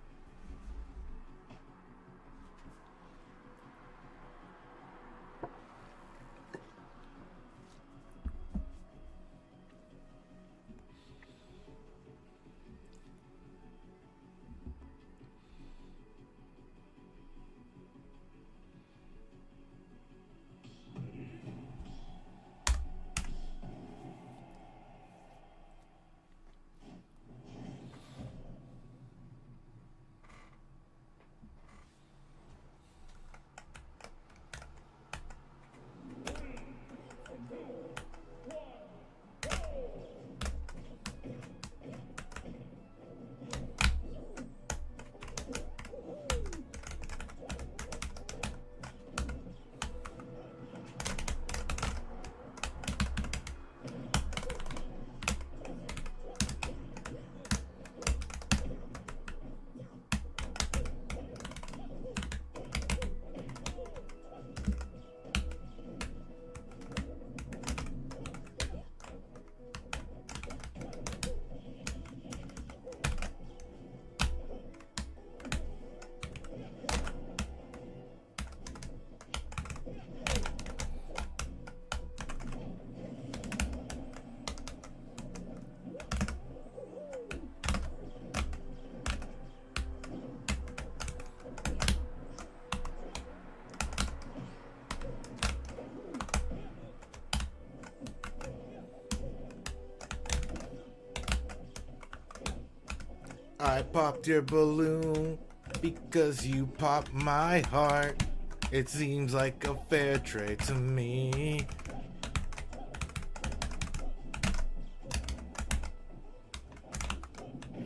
I popped your balloon because you popped my heart. It seems like a fair trade to me.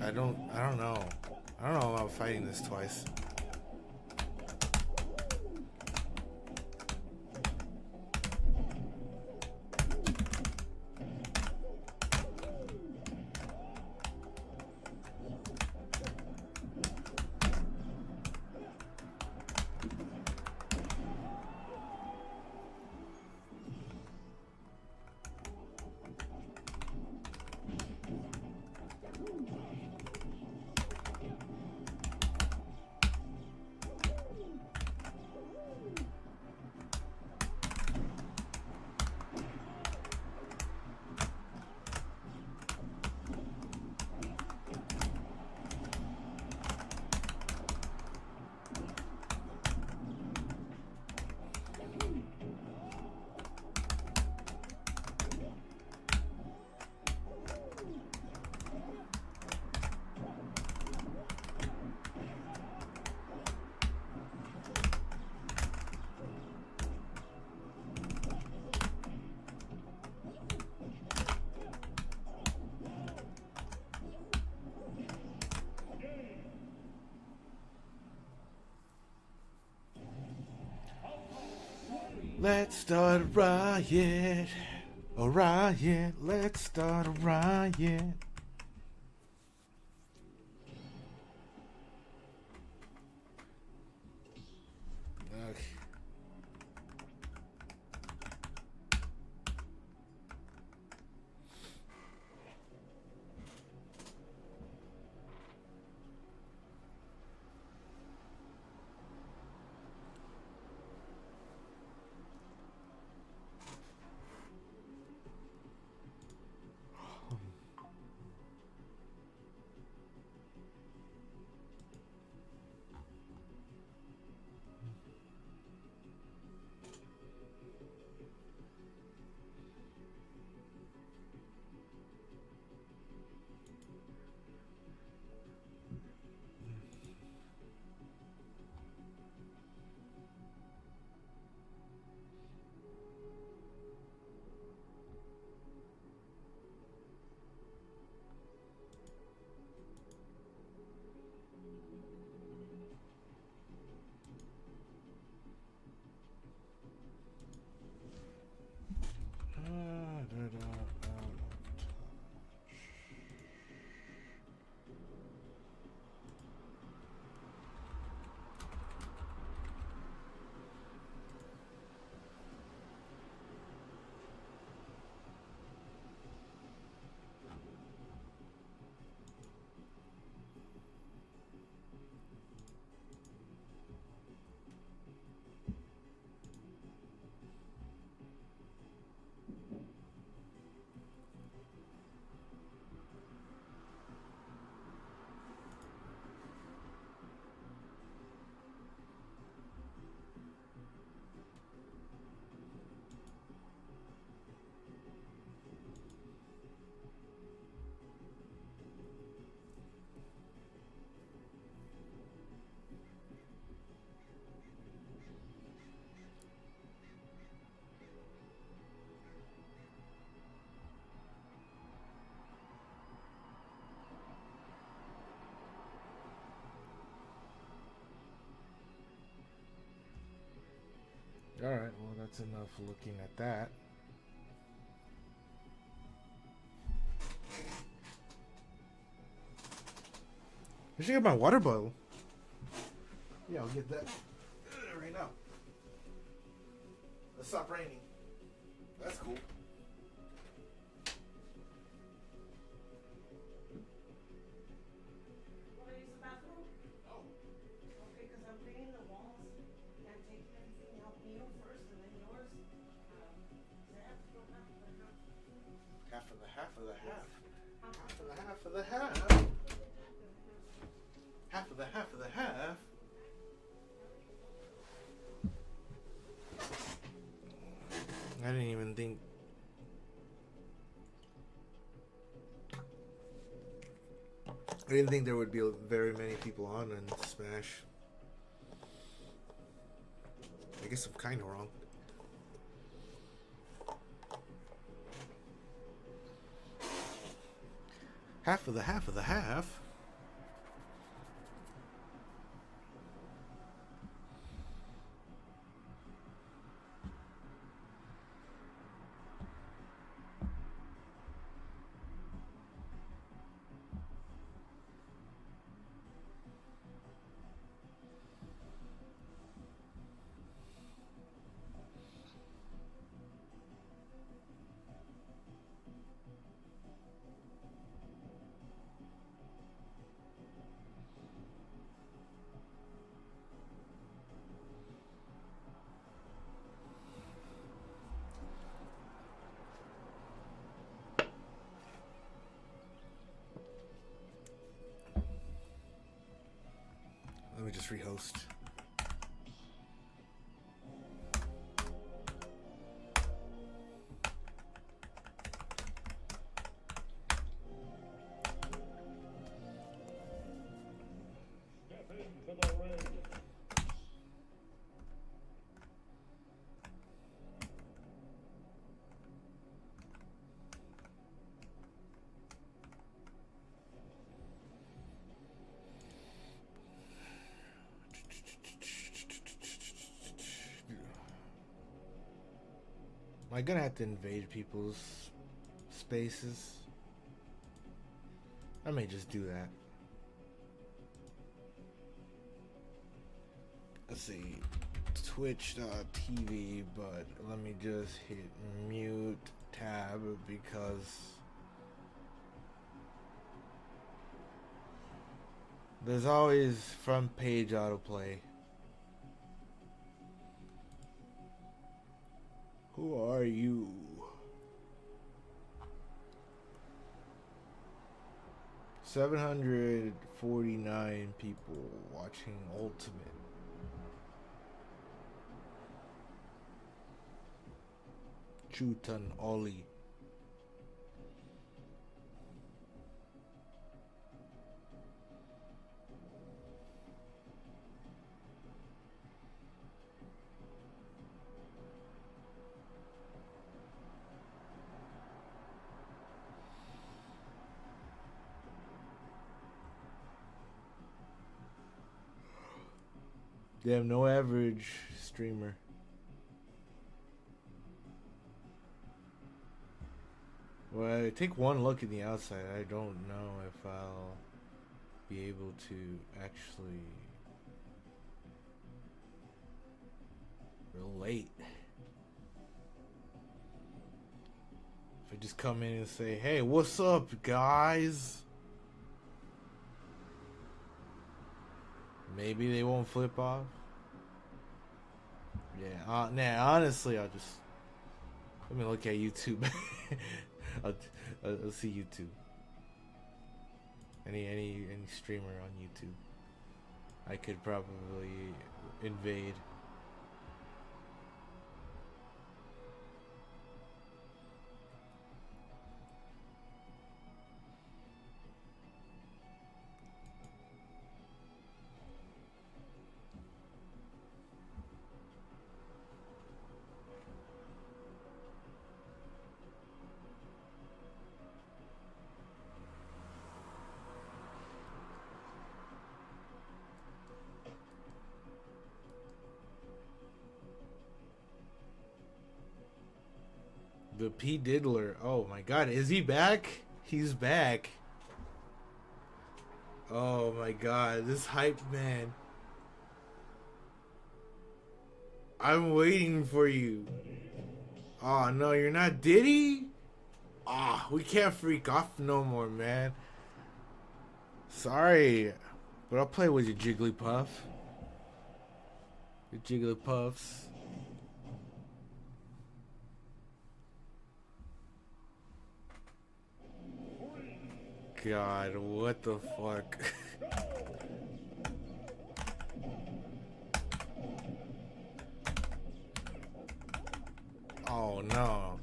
I don't know. I don't know about fighting this twice. Let's start a riot. A riot. Let's start a riot. Okay. Alright, well, that's enough looking at that. I should get my water bottle. Yeah, I'll get that right now. Let's stop raining. That's cool. Want to use the bathroom? Oh. Okay, because I'm cleaning the walls and taking everything out Neil first and then yours. They have to go half of the half. Half of the half of the half. Half Half of the half of the half. Half of the half of the half. I didn't even think. I didn't think there would be very many people on in Smash. I guess I'm kind of wrong. Half of the half of the half. Let me just rehost. Step into the ring. Am I gonna have to invade people's spaces? I may just do that. Let's see. Twitch.tv, but let me just hit mute tab because there's always front page autoplay. Who are you? $749 people watching Ultimate. Chutan Oli. Damn, no average streamer. Well, I take one look at the outside. I don't know if I'll be able to actually relate. If I just come in and say, hey, what's up, guys? Maybe they won't flip off. Yeah, nah, honestly, I'll just... Let me look at YouTube. I'll see YouTube. Any streamer on YouTube. I could probably invade. The P Diddler. Oh my god, is he back? He's back. Oh my god, this hype man. I'm waiting for you. Oh no, you're not Diddy? Ah, we can't freak off no more, man. Sorry, but I'll play with you, Jigglypuff. Your Jigglypuffs. God, what the fuck? Oh no.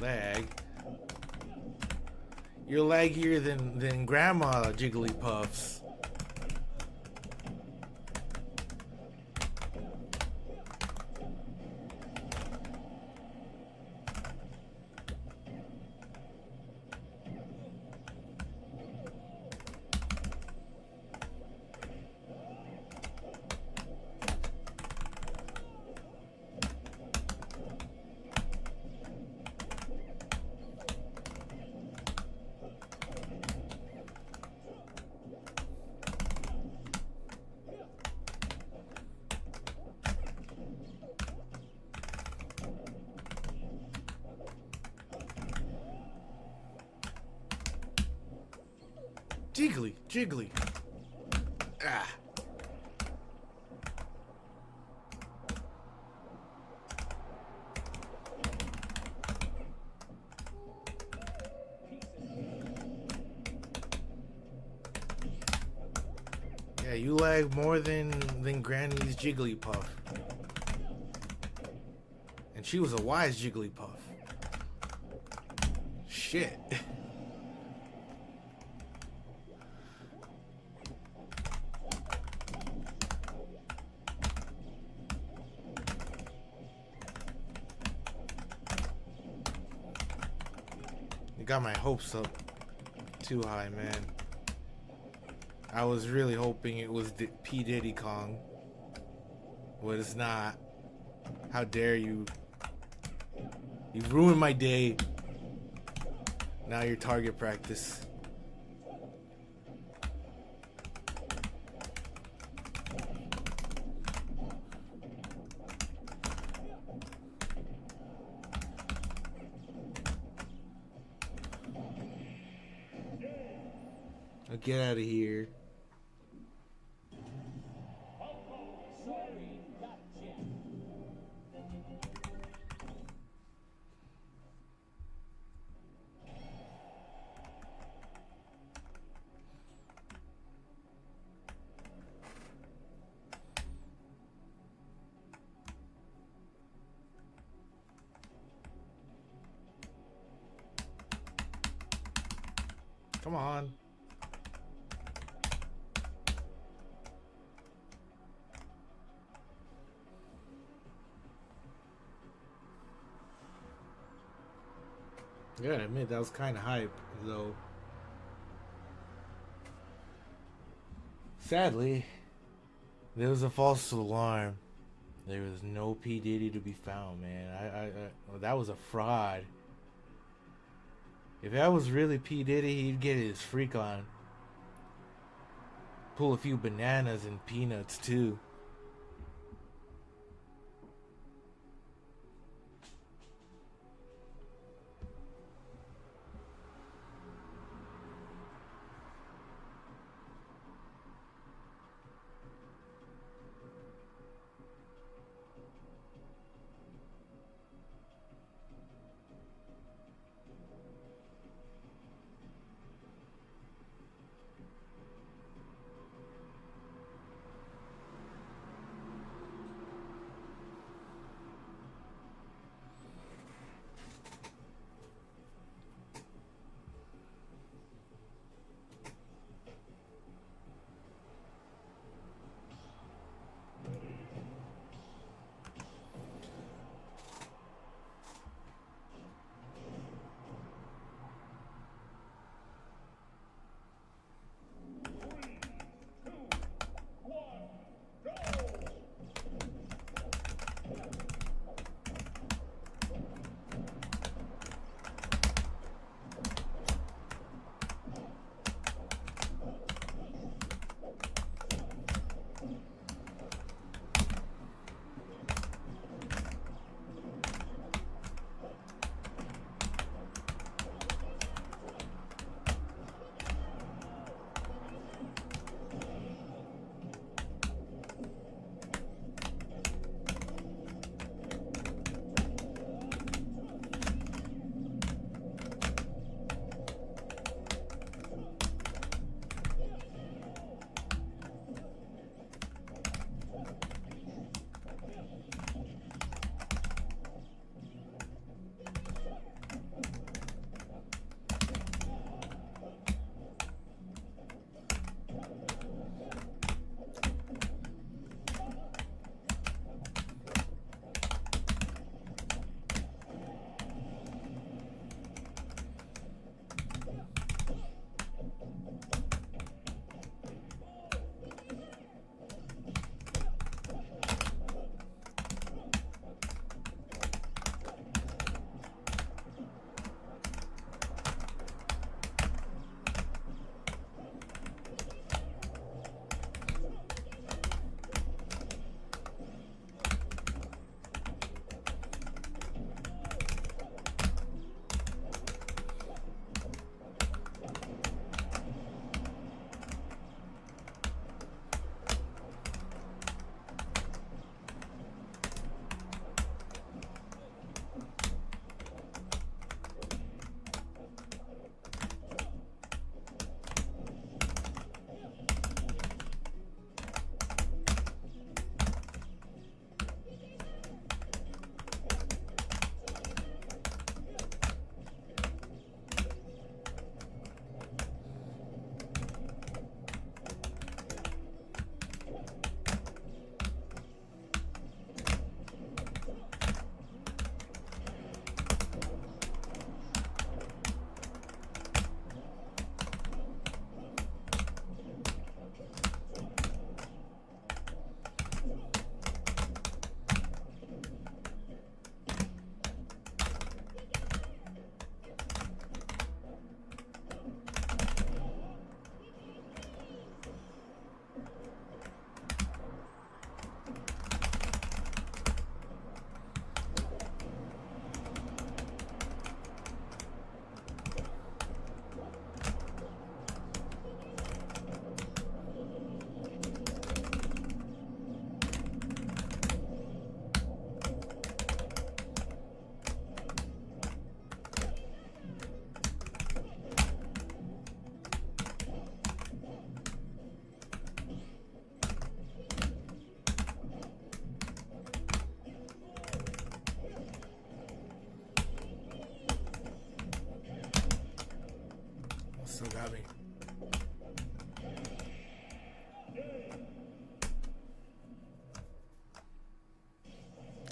Lag. You're laggier than Grandma Jigglypuffs. Jiggly. Ah. Yeah, you lag more than Granny's Jigglypuff. And she was a wise Jigglypuff. Shit. Got my hopes up too high, man. I was really hoping it was P Diddy Kong, but it's not. How dare you? You ruined my day. Now you're target practice. Get out of here. Come on. I gotta admit, that was kind of hype, though. Sadly, there was a false alarm. There was no P. Diddy to be found, man. Well, that was a fraud. If that was really P. Diddy, he'd get his freak on. Pull a few bananas and peanuts, too.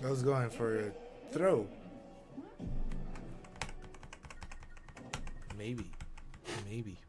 I was going for a throw. Maybe. Maybe.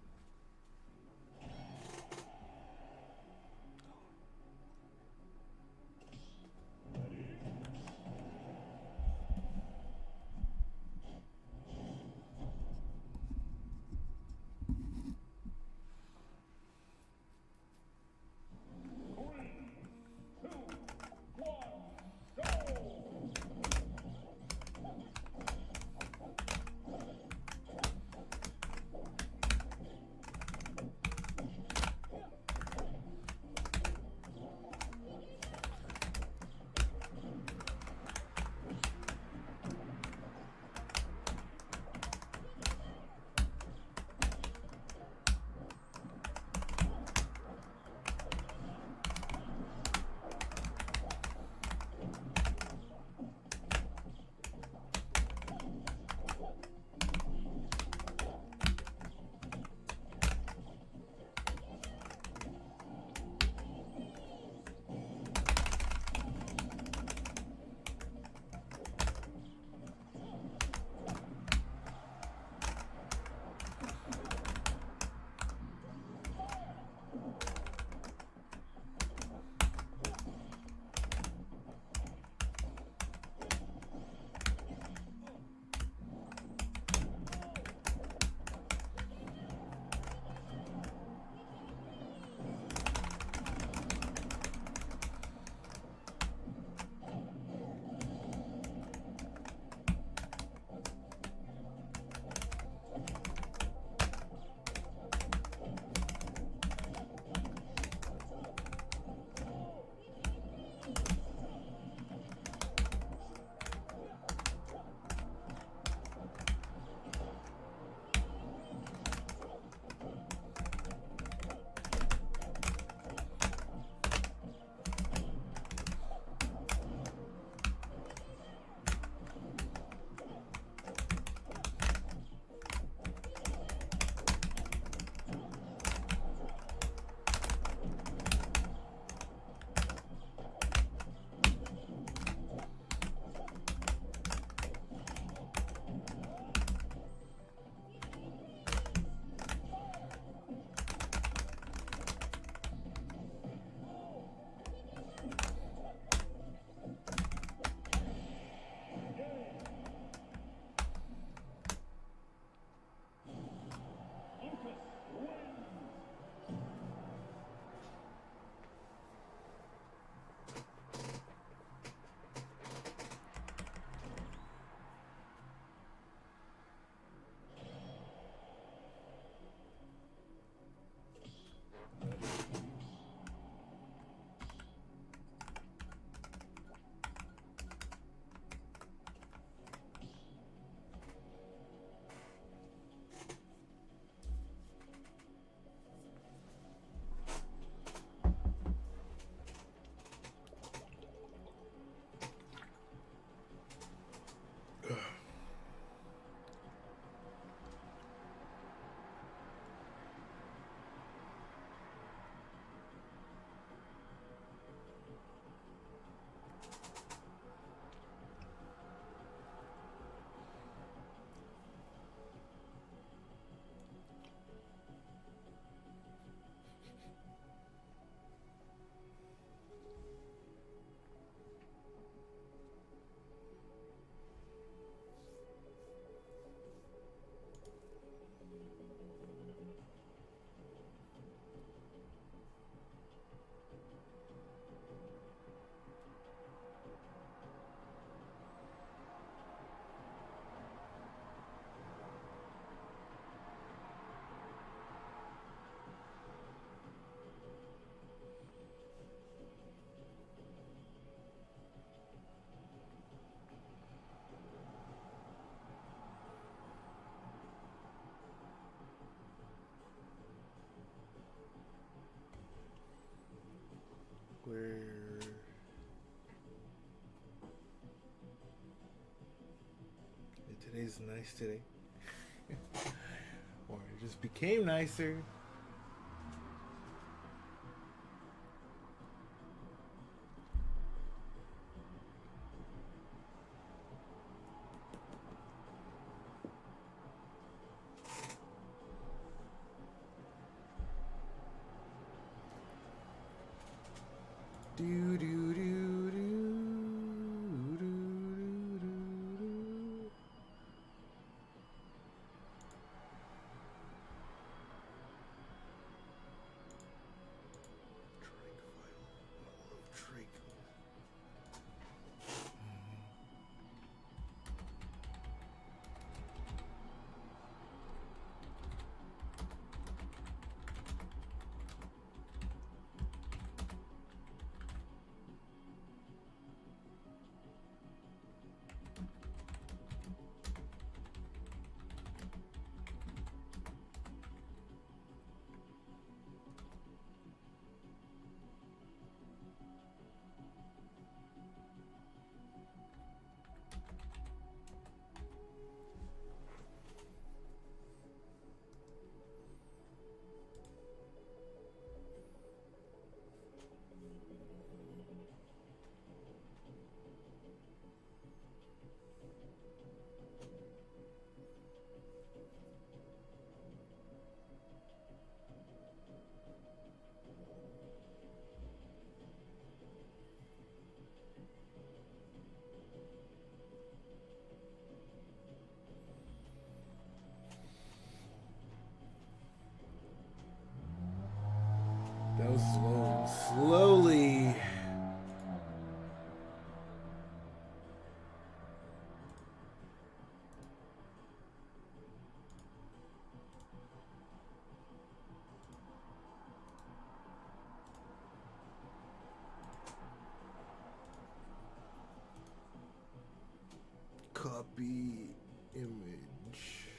Where today's nice today. Or it just became nicer. Do do do do do do do. Drake file. I love Drake. That was slow. Slowly. Copy image.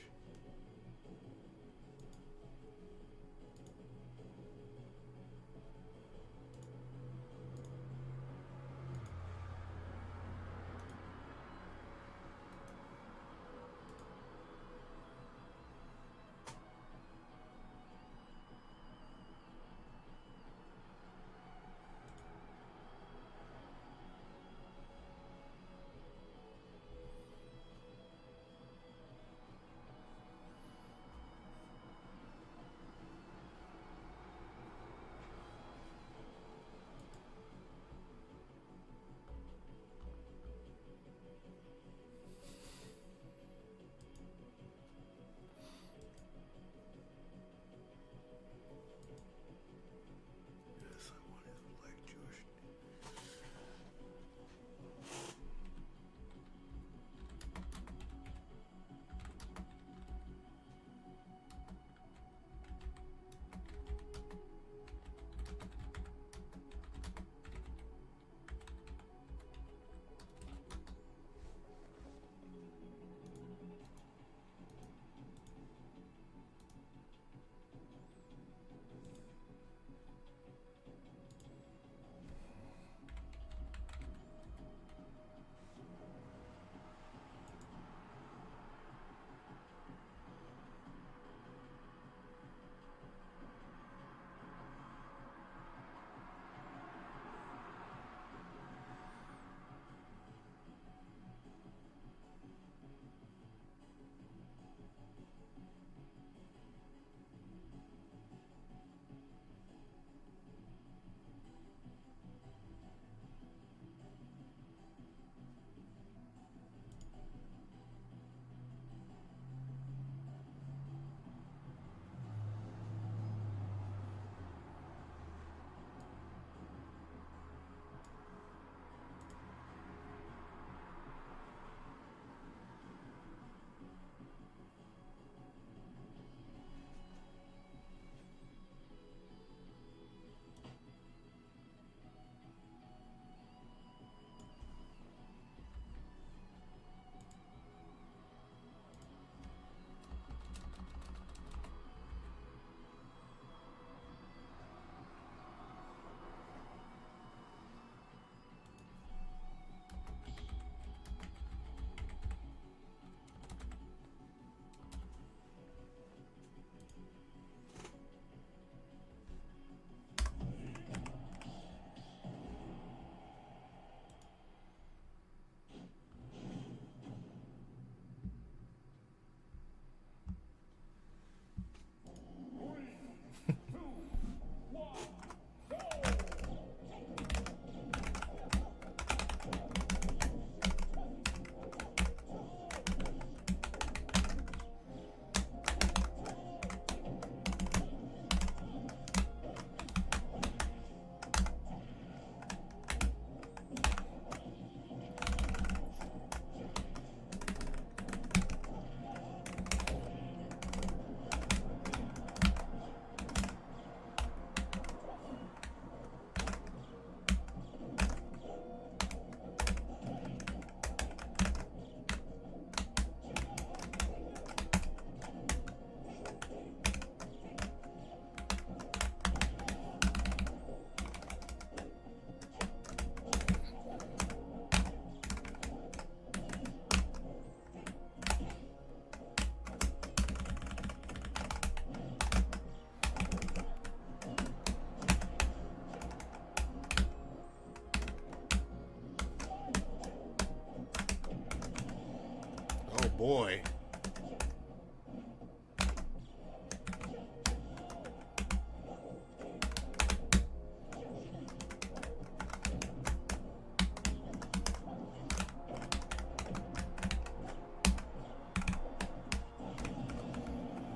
boy.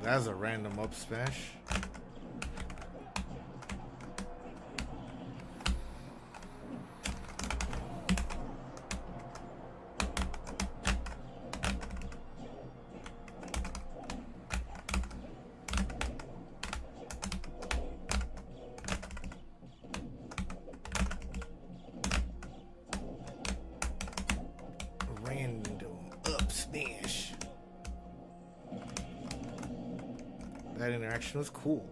That's a random up smash. Random up smash. That interaction was cool.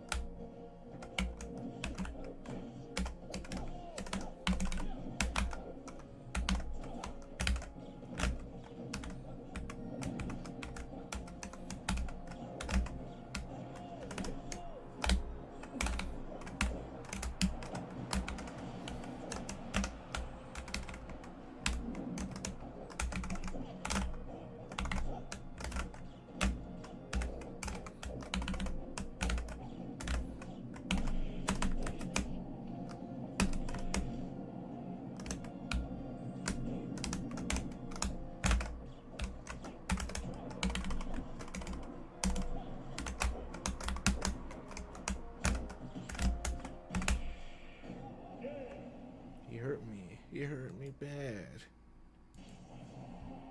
You hurt me. You hurt me bad.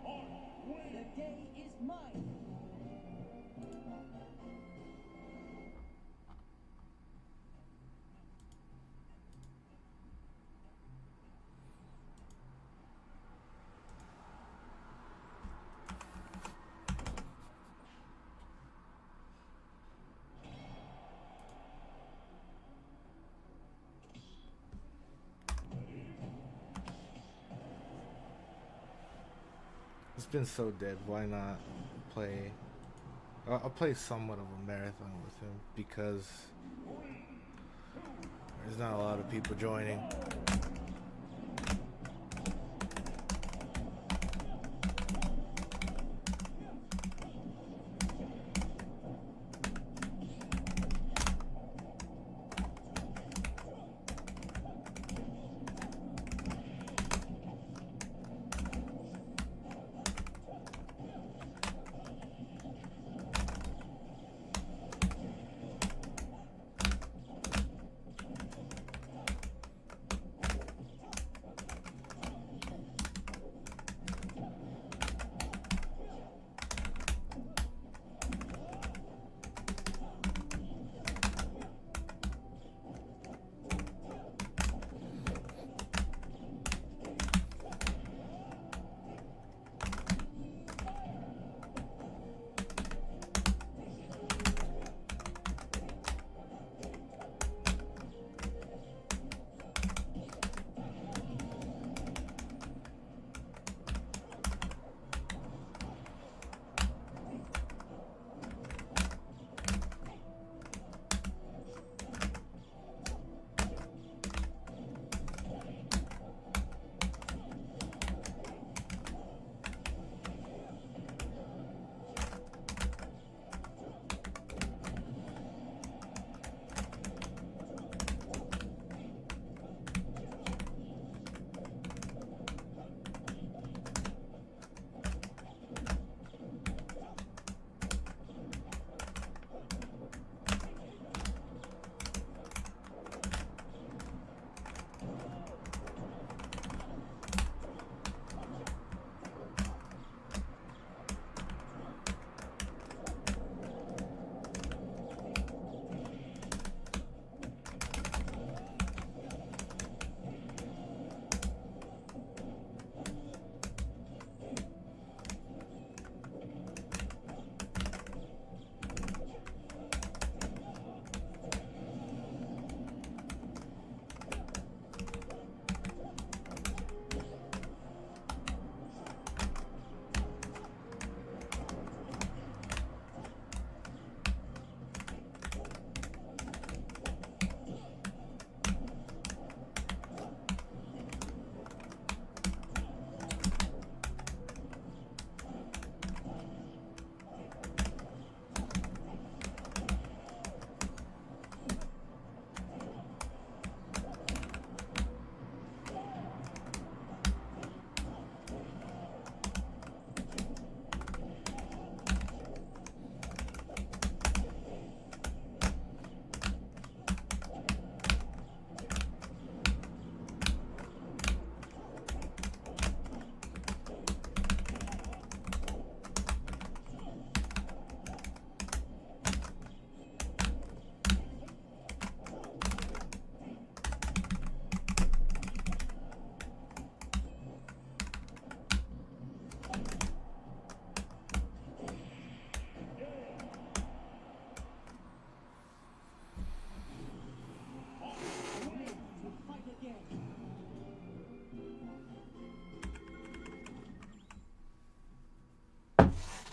The day is mine. It's been so dead. Why not play? I'll play somewhat of a marathon with him because there's not a lot of people joining.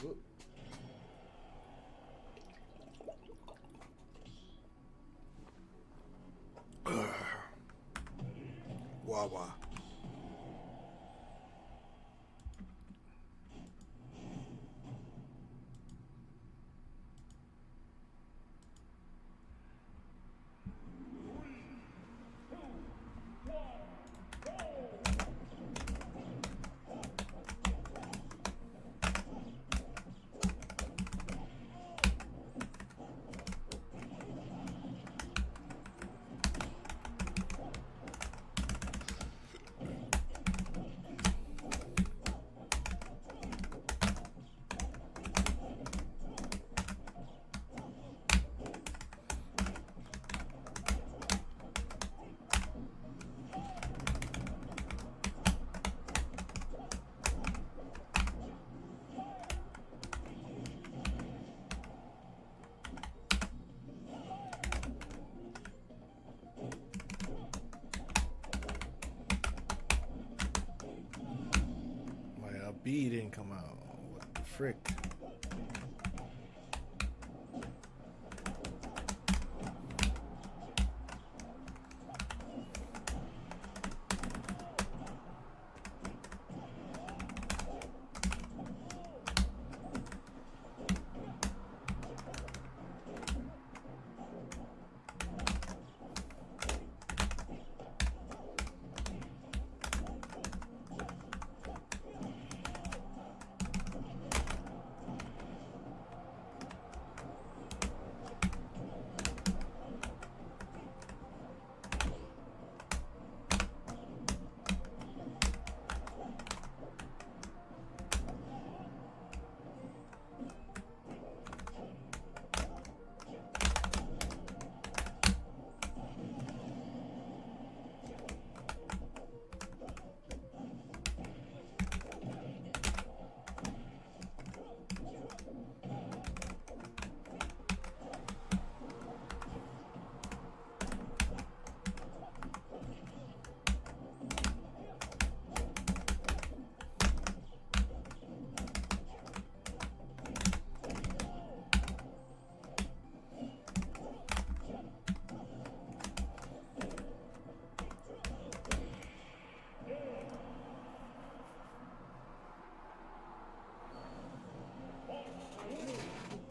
Whoop. Wawa. My B didn't come out. What the frick?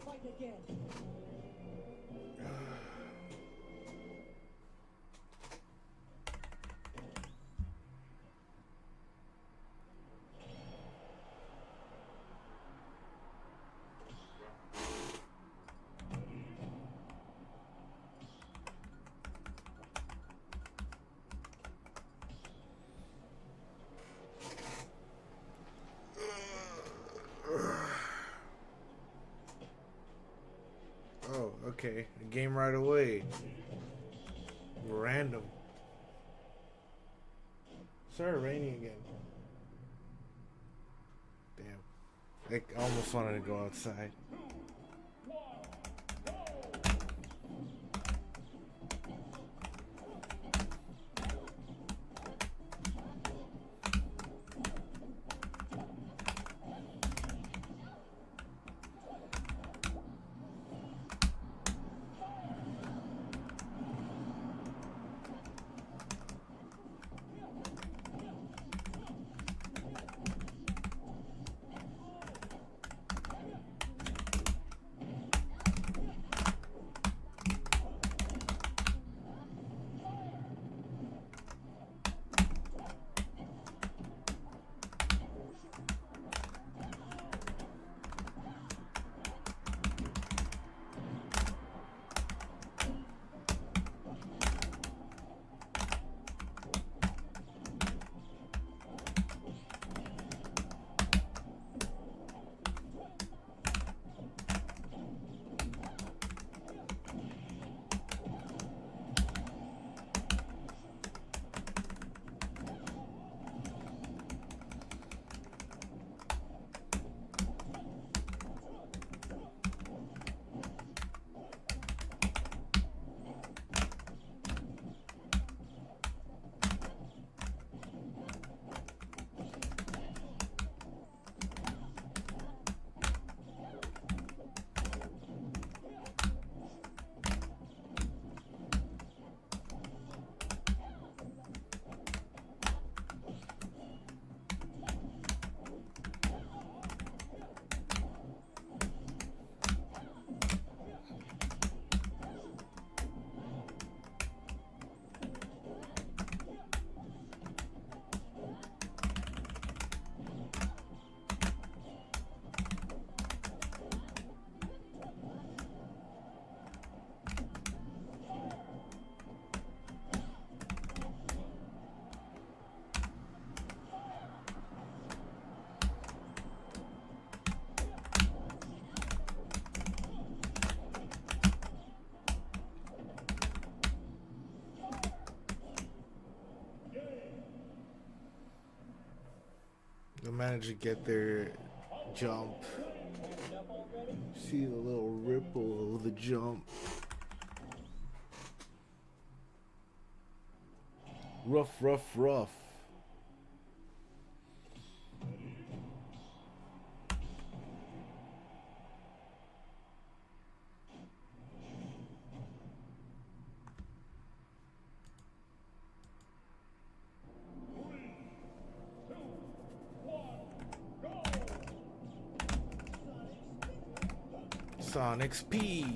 Fight again. Oh, okay. A game right away. Random. Started raining again. Damn. I almost wanted to go outside. They managed to get their jump. See the little ripple of the jump. Rough, rough, rough. Sonic's P.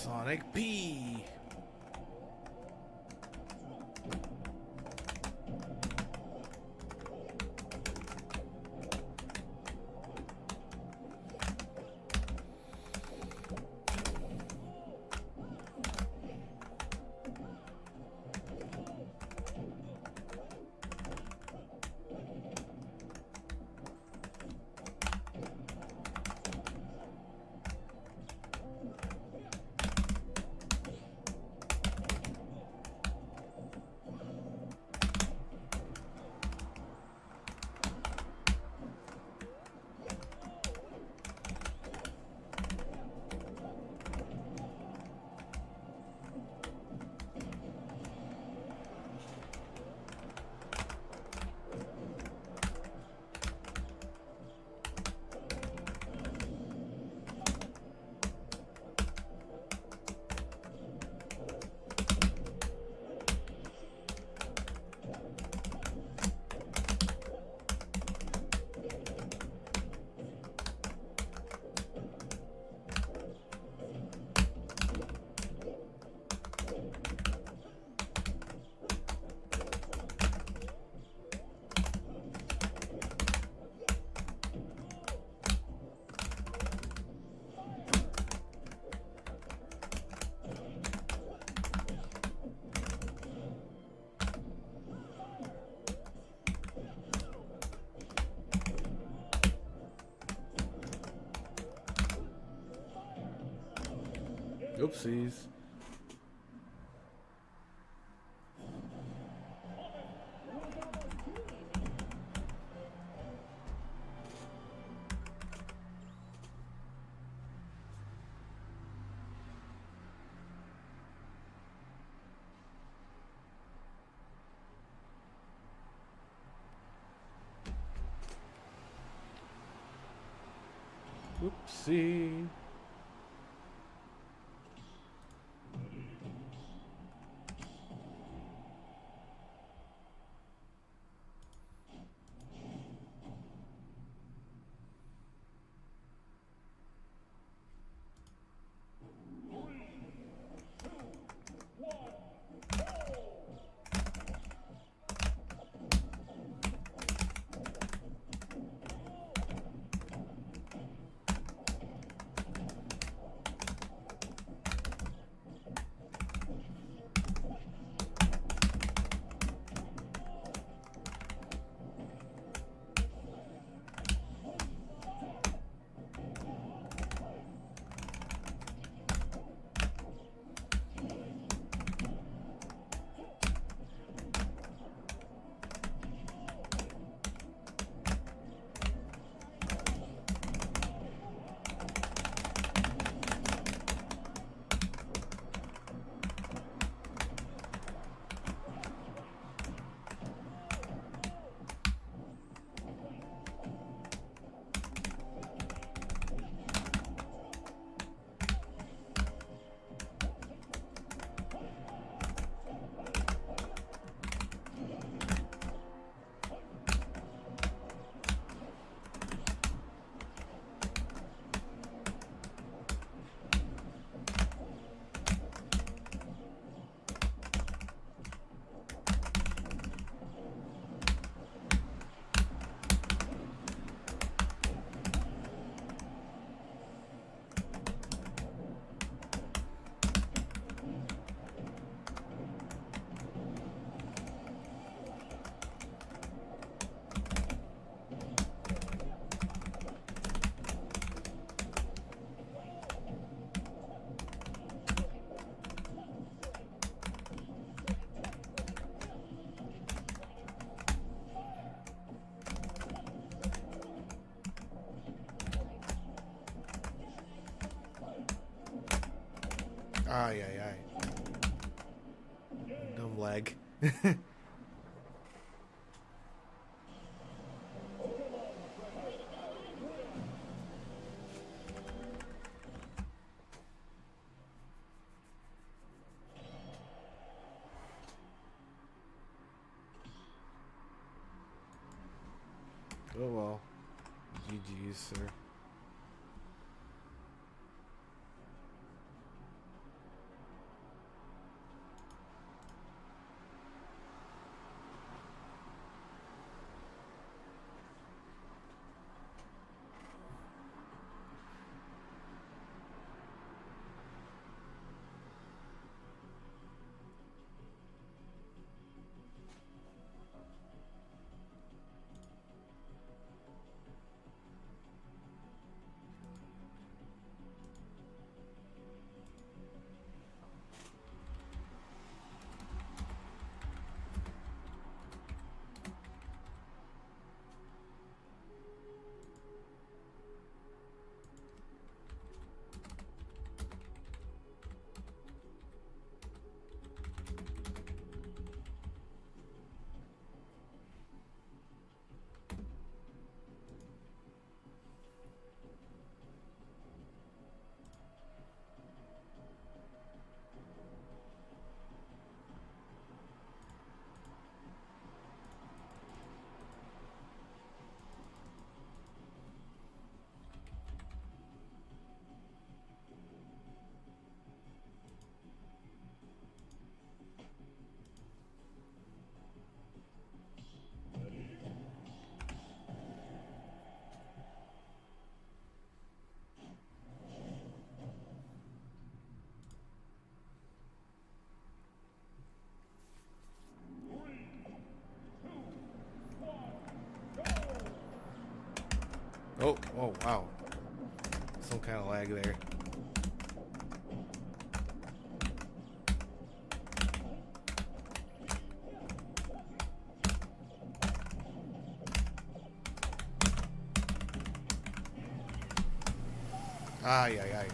Sonic P. Oopsies. Oopsie. Ay, ay, ay. Dumb lag. Oh well. GG's, sir. Oh, oh, wow. Some kind of lag there. Ay, ay, ay.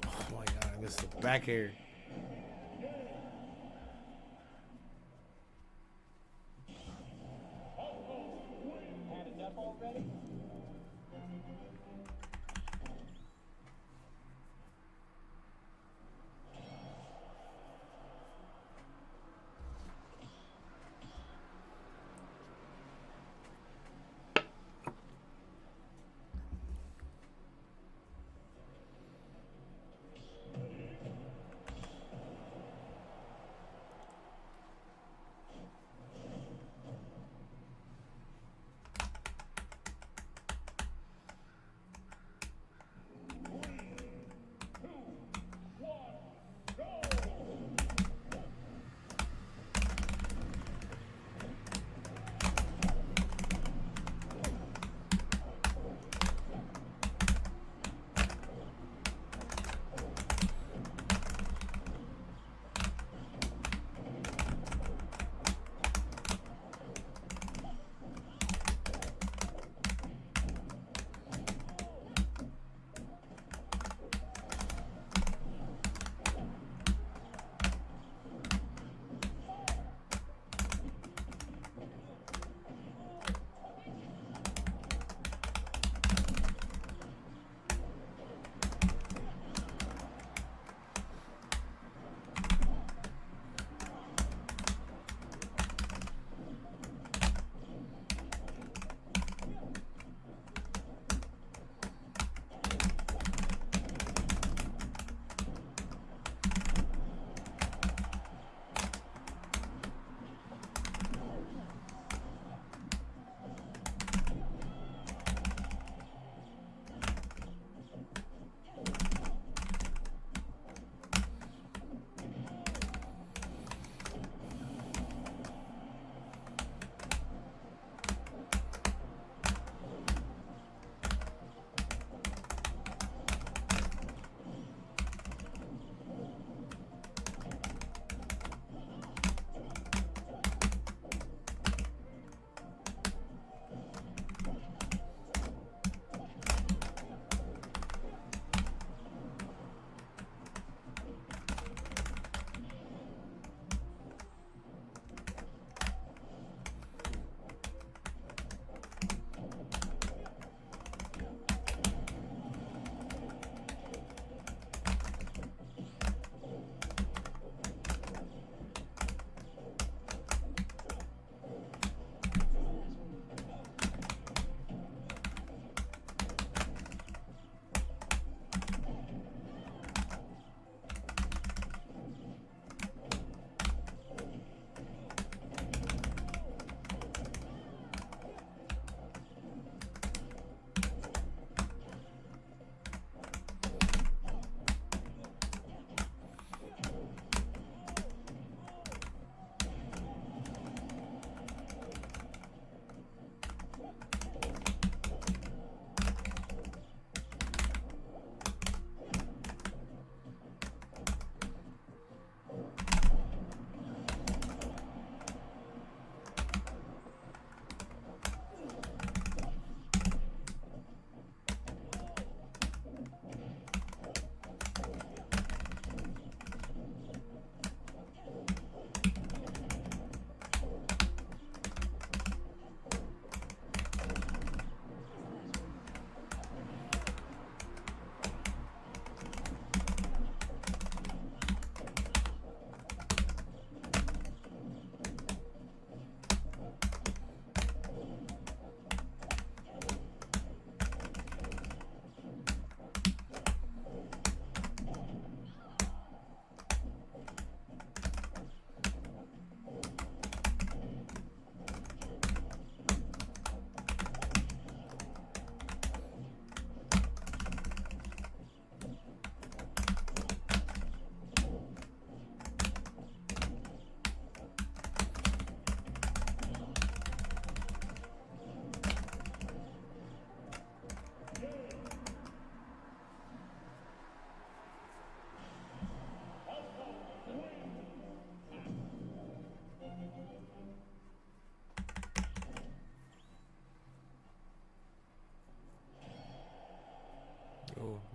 Oh my god, I missed the back air. Had enough already?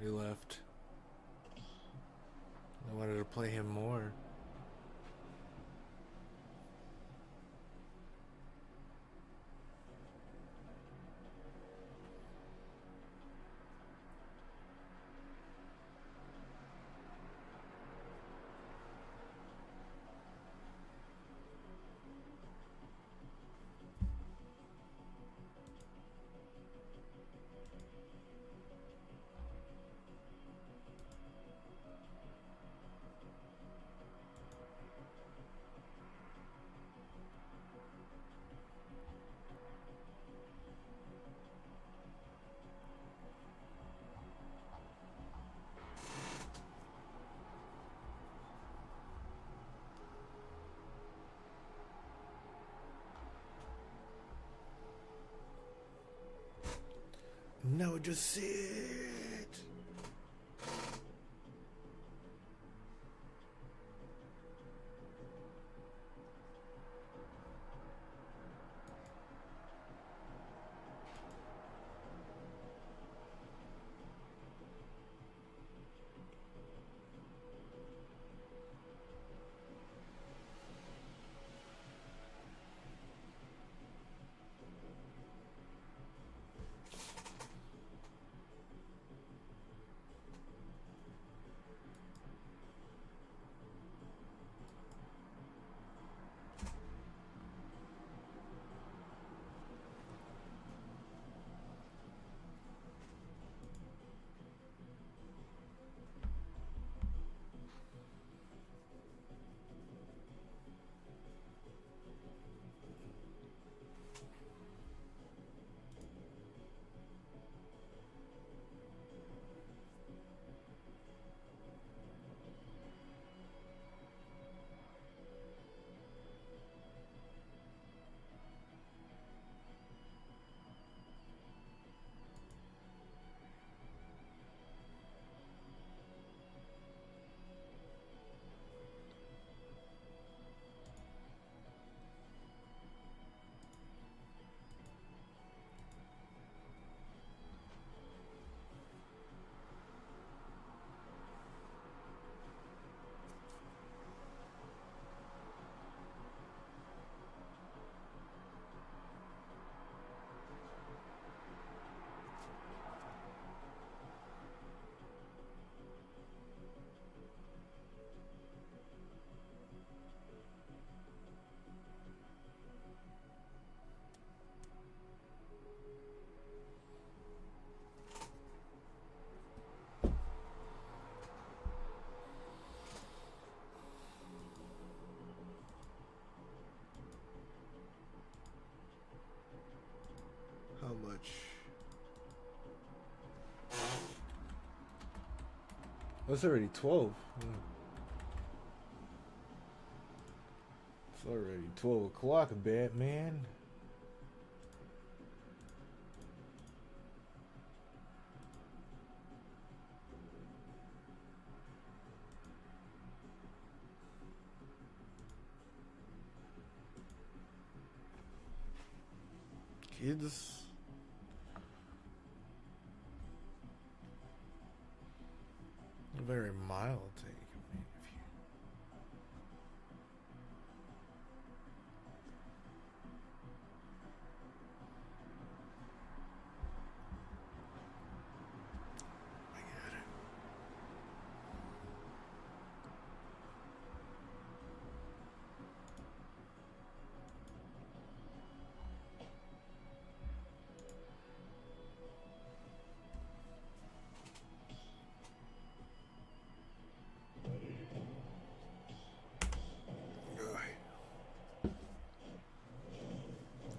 He left. I wanted to play him more. No, just sit. How much? Oh, it's already 12. It's already 12 o'clock, Batman. Kids. A very mild take. I mean, if you... I get it.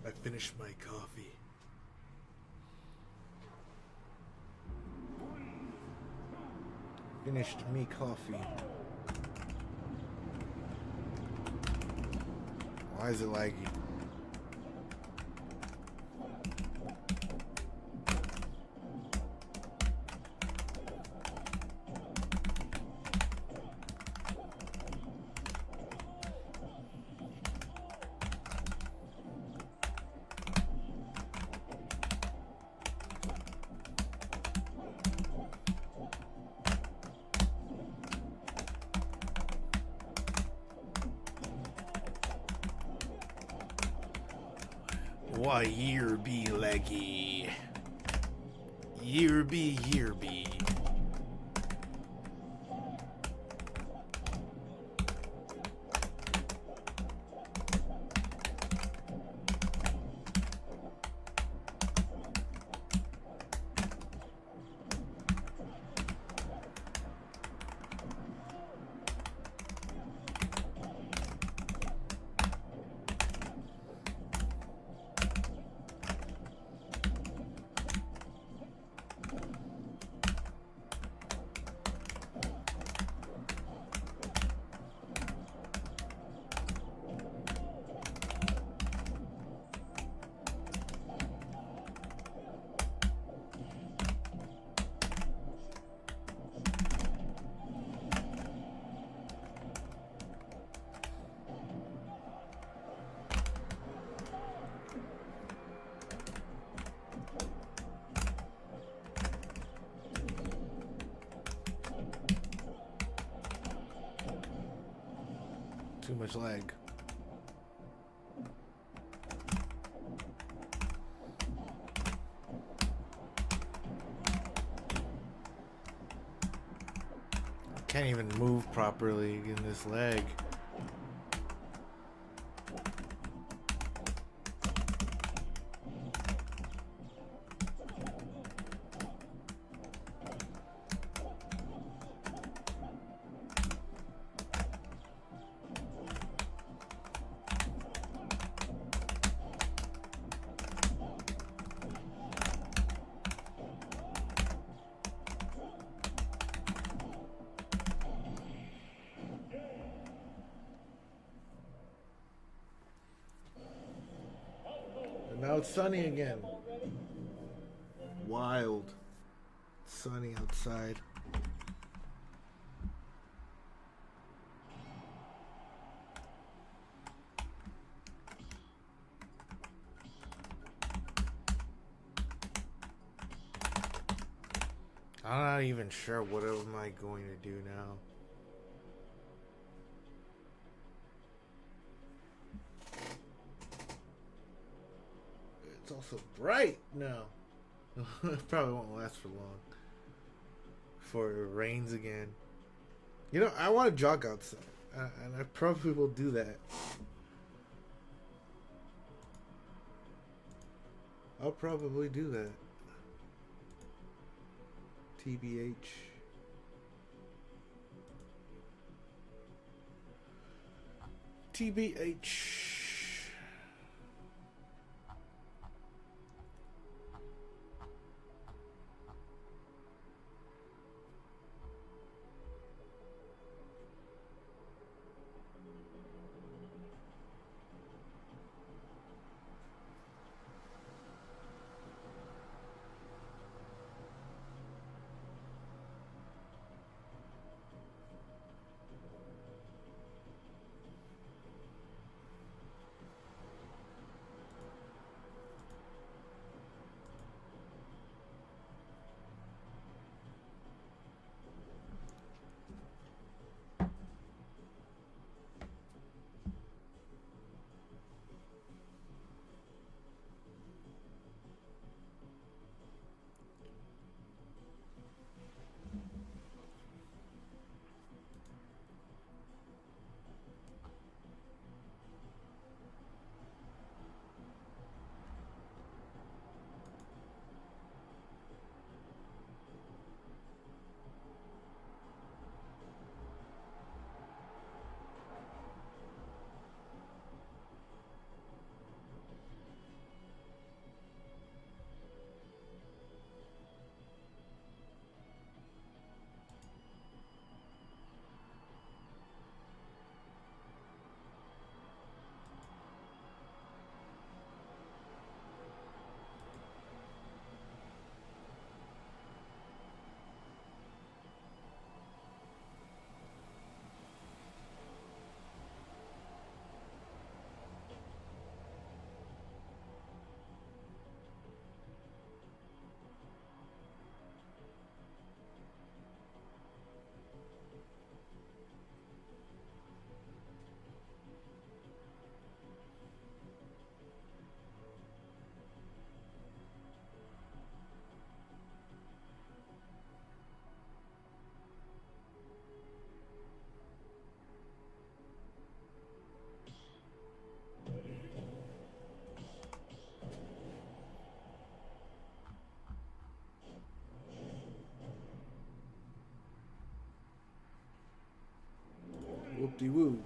I finished my coffee. Finished me coffee. Why is it laggy? Why year be leggy? Year be. Too much lag. Can't even move properly in this lag. And now it's sunny again. Wild. Sunny outside. I'm not even sure what am I going to do now. It's also bright now. It probably won't last for long. Before it rains again. You know, I want to jog outside. And I probably will do that. I'll probably do that. TBH. TBH. Whoop-de-woo.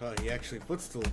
Oh, he actually footstool.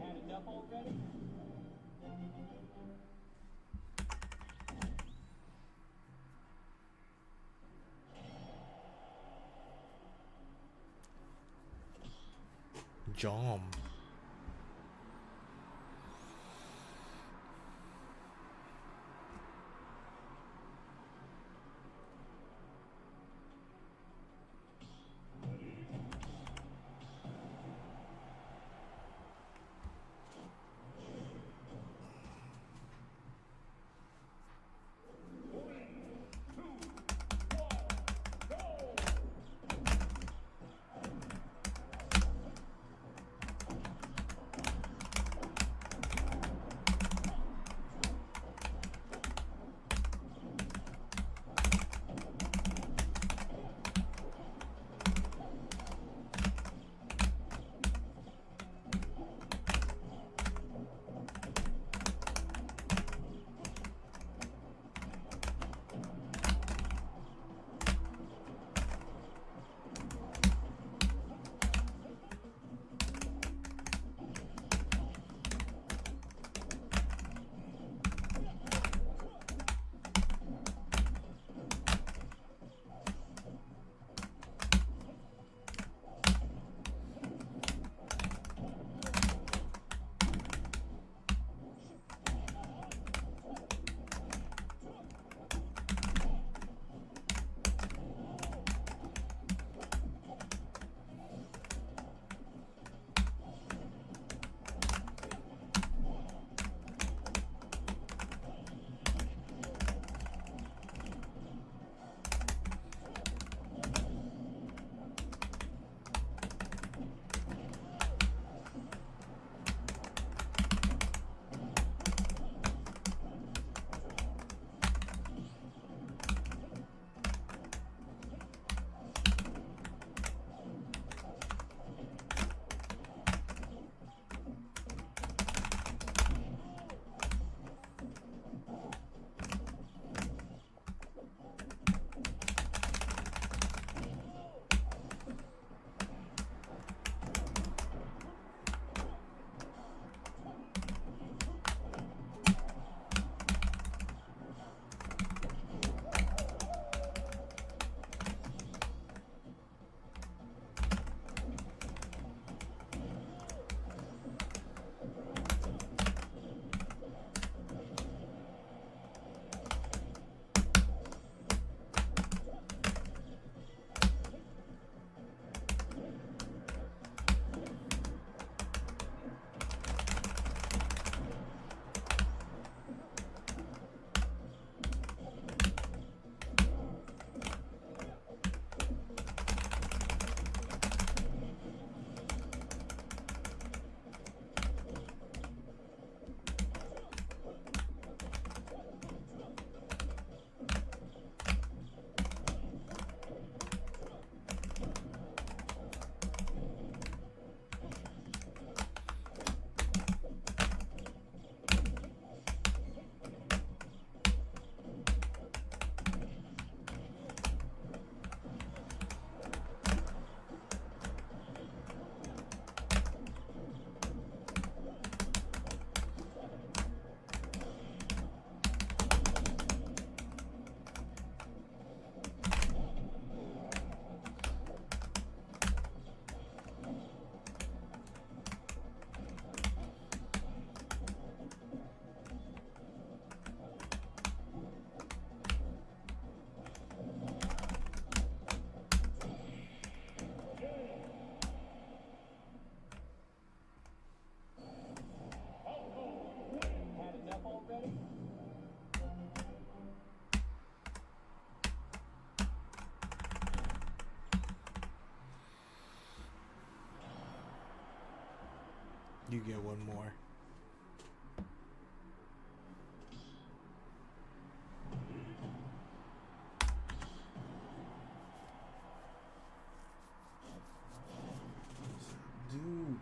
Had enough already? Jom. You get one more. Dude.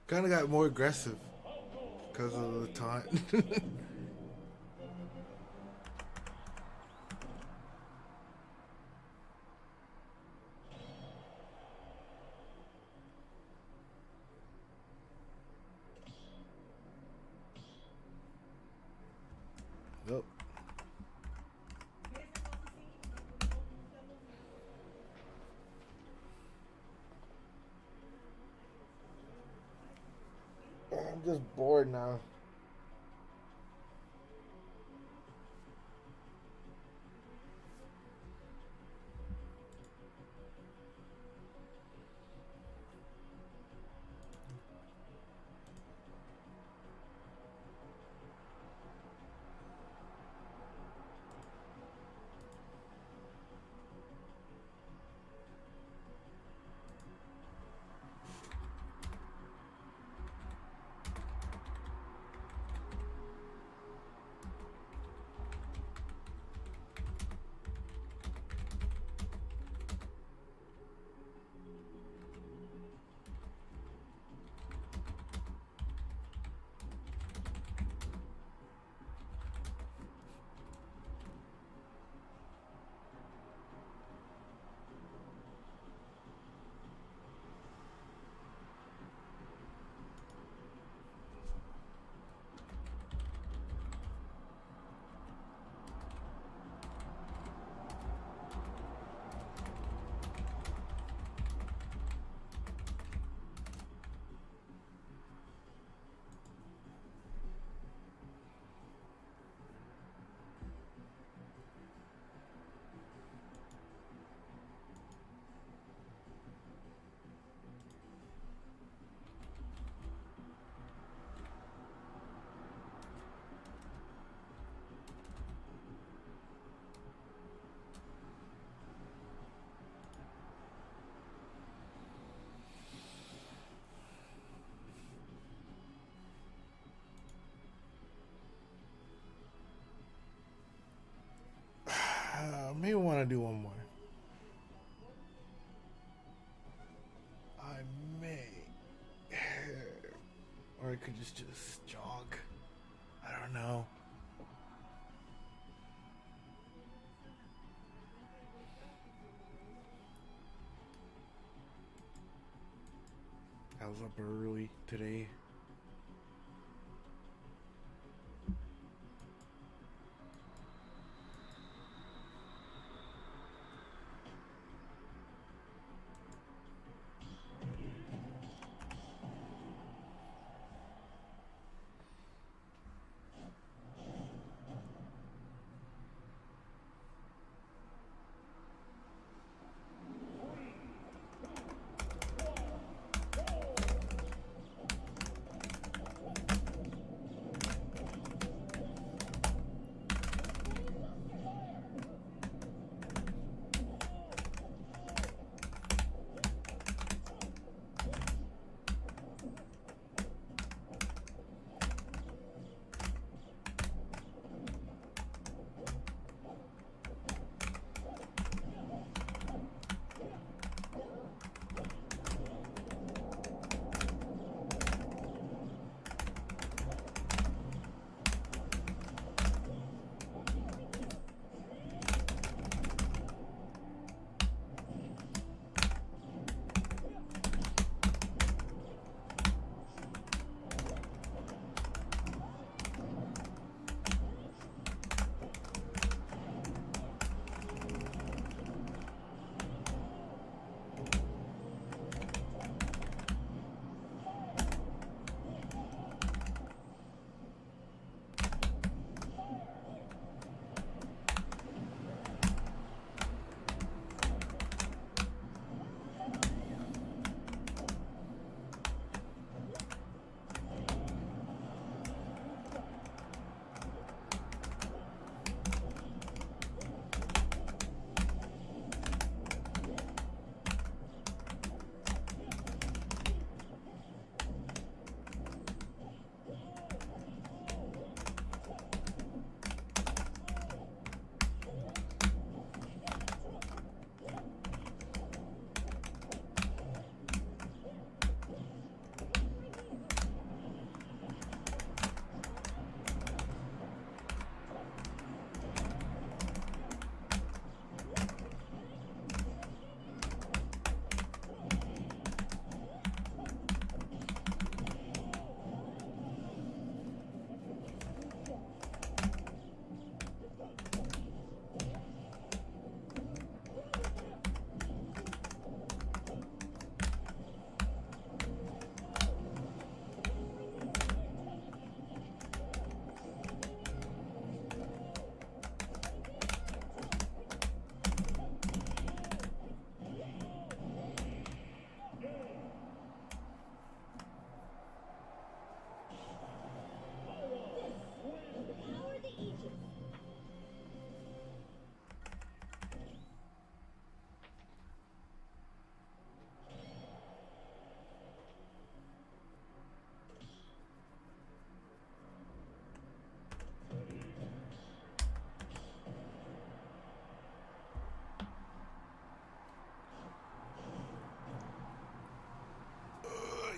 Kind of got more aggressive because of the taunt. Nope. I'm just bored now. to do one more. I may, or I could just jog. I don't know. I was up early today.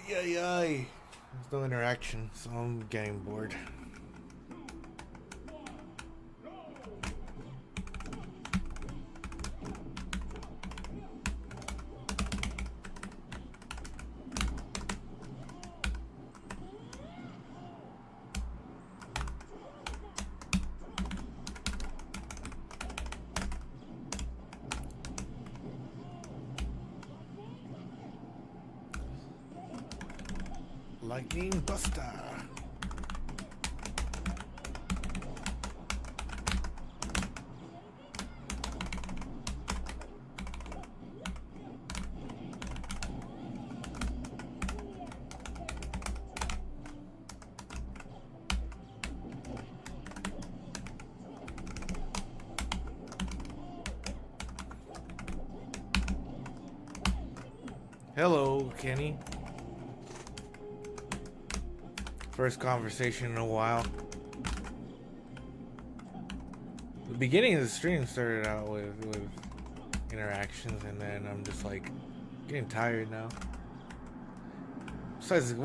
Yay! There's no interaction, so I'm getting bored. Lightning Buster. Hello, Kenny. First conversation in a while. beginning of the stream started out with interactions, and then I'm just like getting tired now. Besides,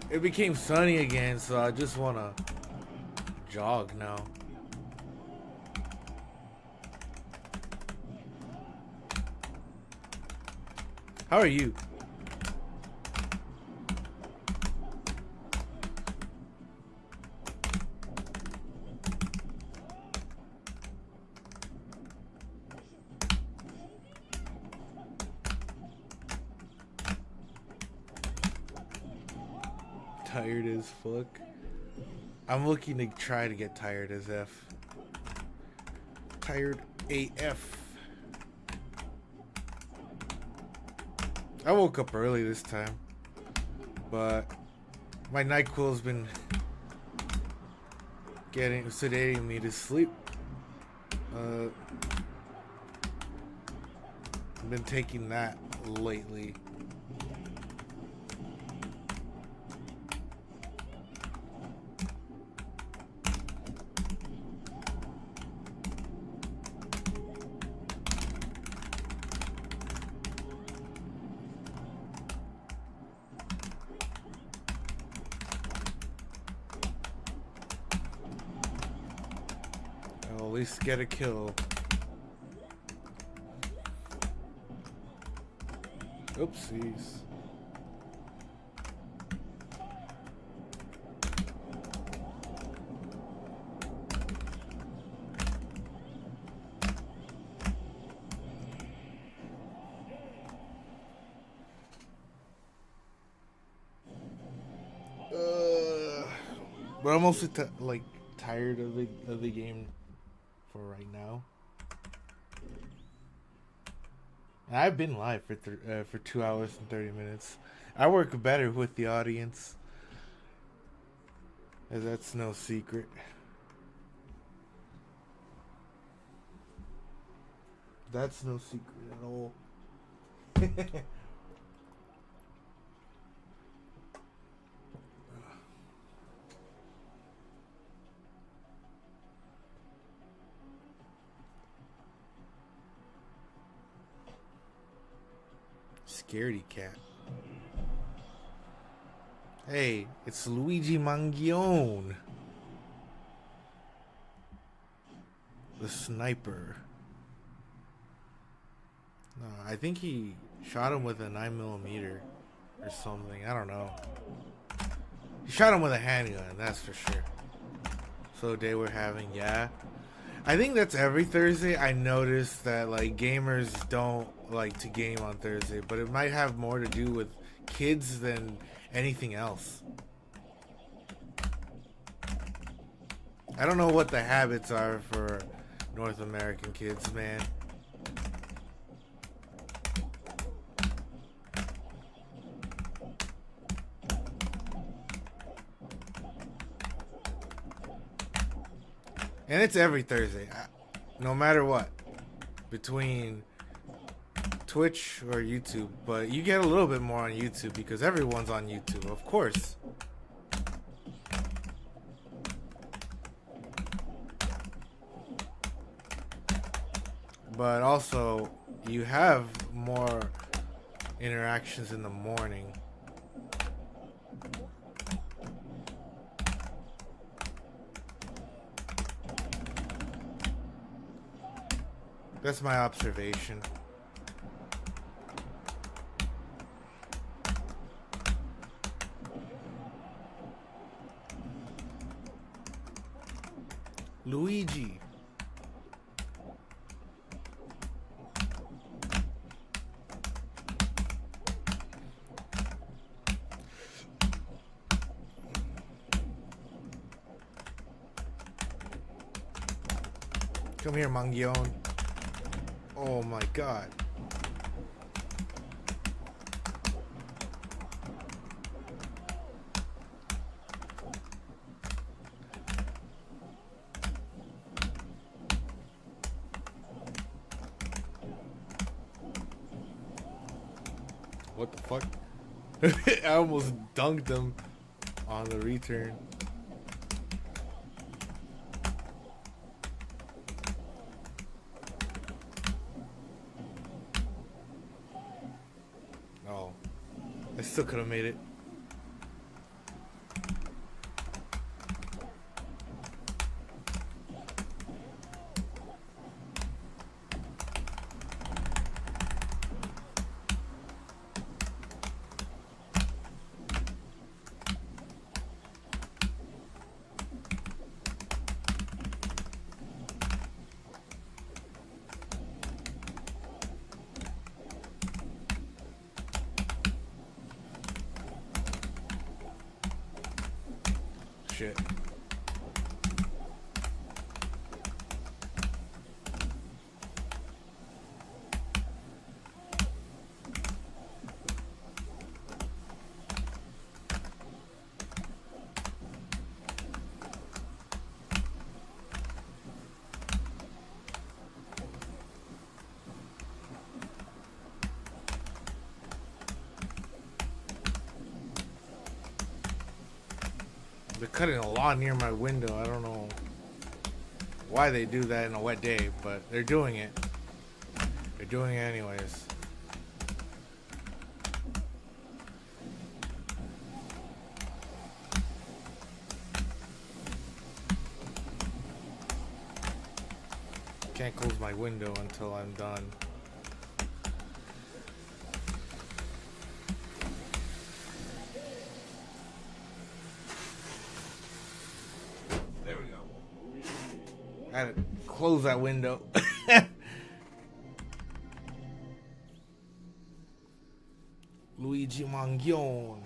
it became sunny again, so I just wanna jog now. How are you? Tired as fuck. I'm looking to try to get tired as F. Tired AF. I woke up early this time, but my NyQuil's been sedating me to sleep. I've been taking that lately. I'll at least get a kill. Oopsies. But I'm also tired of the game for right now. And I've been live for 2 hours and 30 minutes. I work better with the audience, as that's no secret. That's no secret at all. Scaredy cat. Hey, it's Luigi Mangione, the sniper. No, I think he shot him with a 9mm or something. I don't know. He shot him with a handgun, that's for sure. So day we're having, yeah. I think that's every Thursday. I noticed that like gamers don't like to game on Thursday, but it might have more to do with kids than anything else. I don't know what the habits are for North American kids, man. And it's every Thursday, no matter what, between Twitch or YouTube. But you get a little bit more on YouTube because everyone's on YouTube, of course. But also, you have more interactions in the morning. That's my observation. Luigi. Come here, Mangione. Oh my god. What the fuck? I almost dunked him on the return. I still could have made it. Shit. They're cutting a lawn near my window. I don't know why they do that in a wet day, but they're doing it. They're doing it anyways. Can't close my window until I'm done. There we go. I had to close that window. Luigi Mangione.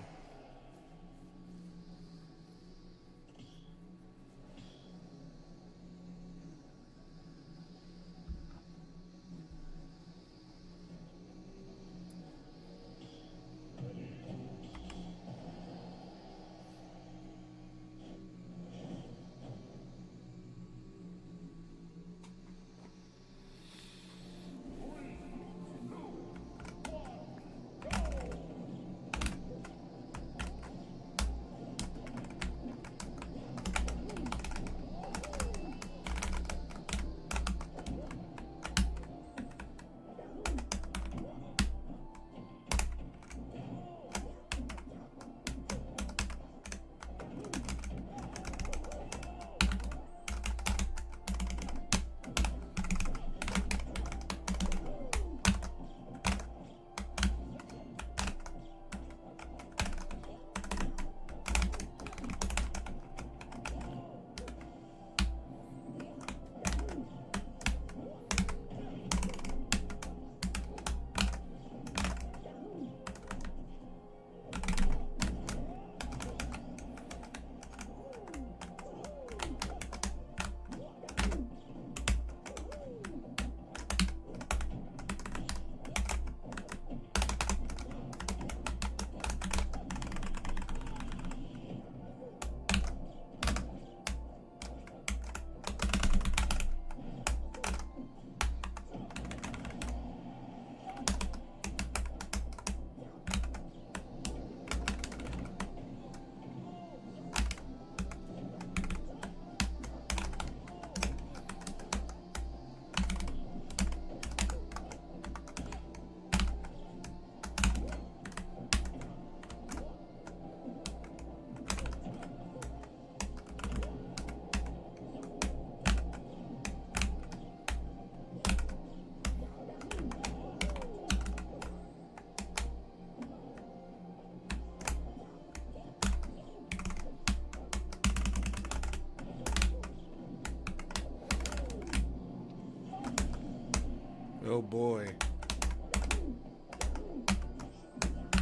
Oh boy.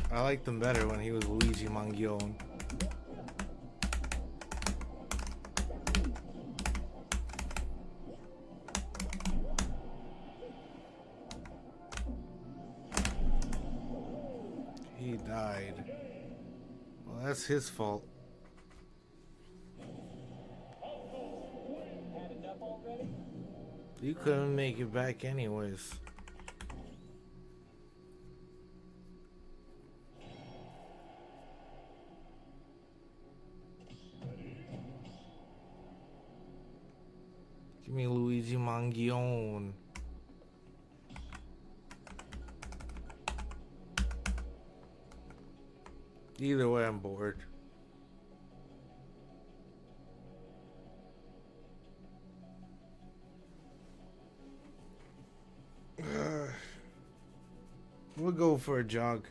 I liked him better when he was Luigi Mangione. He died. Well, that's his fault. Had enough already? You couldn't make it back anyways. Give me Luigi Mangione. Either way, I'm bored. We'll go for a jog.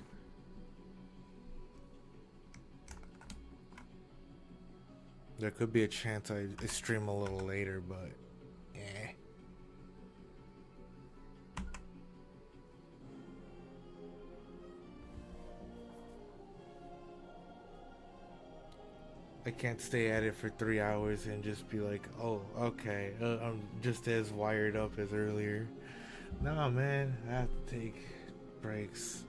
There could be a chance I stream a little later, but eh. I can't stay at it for 3 hours and just be like, oh, okay, I'm just as wired up as earlier. Nah, man, I have to take breaks.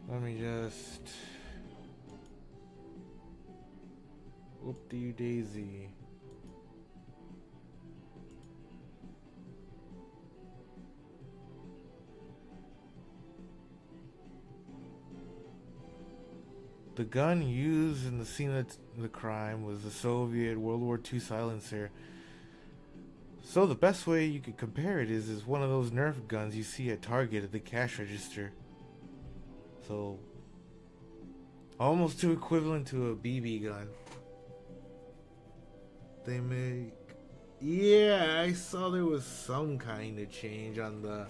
Let me just... Whoop-dee daisy. The gun used in the scene of the crime was the Soviet World War II silencer. So the best way you could compare it is one of those Nerf guns you see at Target at the cash register. So almost too equivalent to a BB gun. They make... Yeah, I saw there was some kind of change on the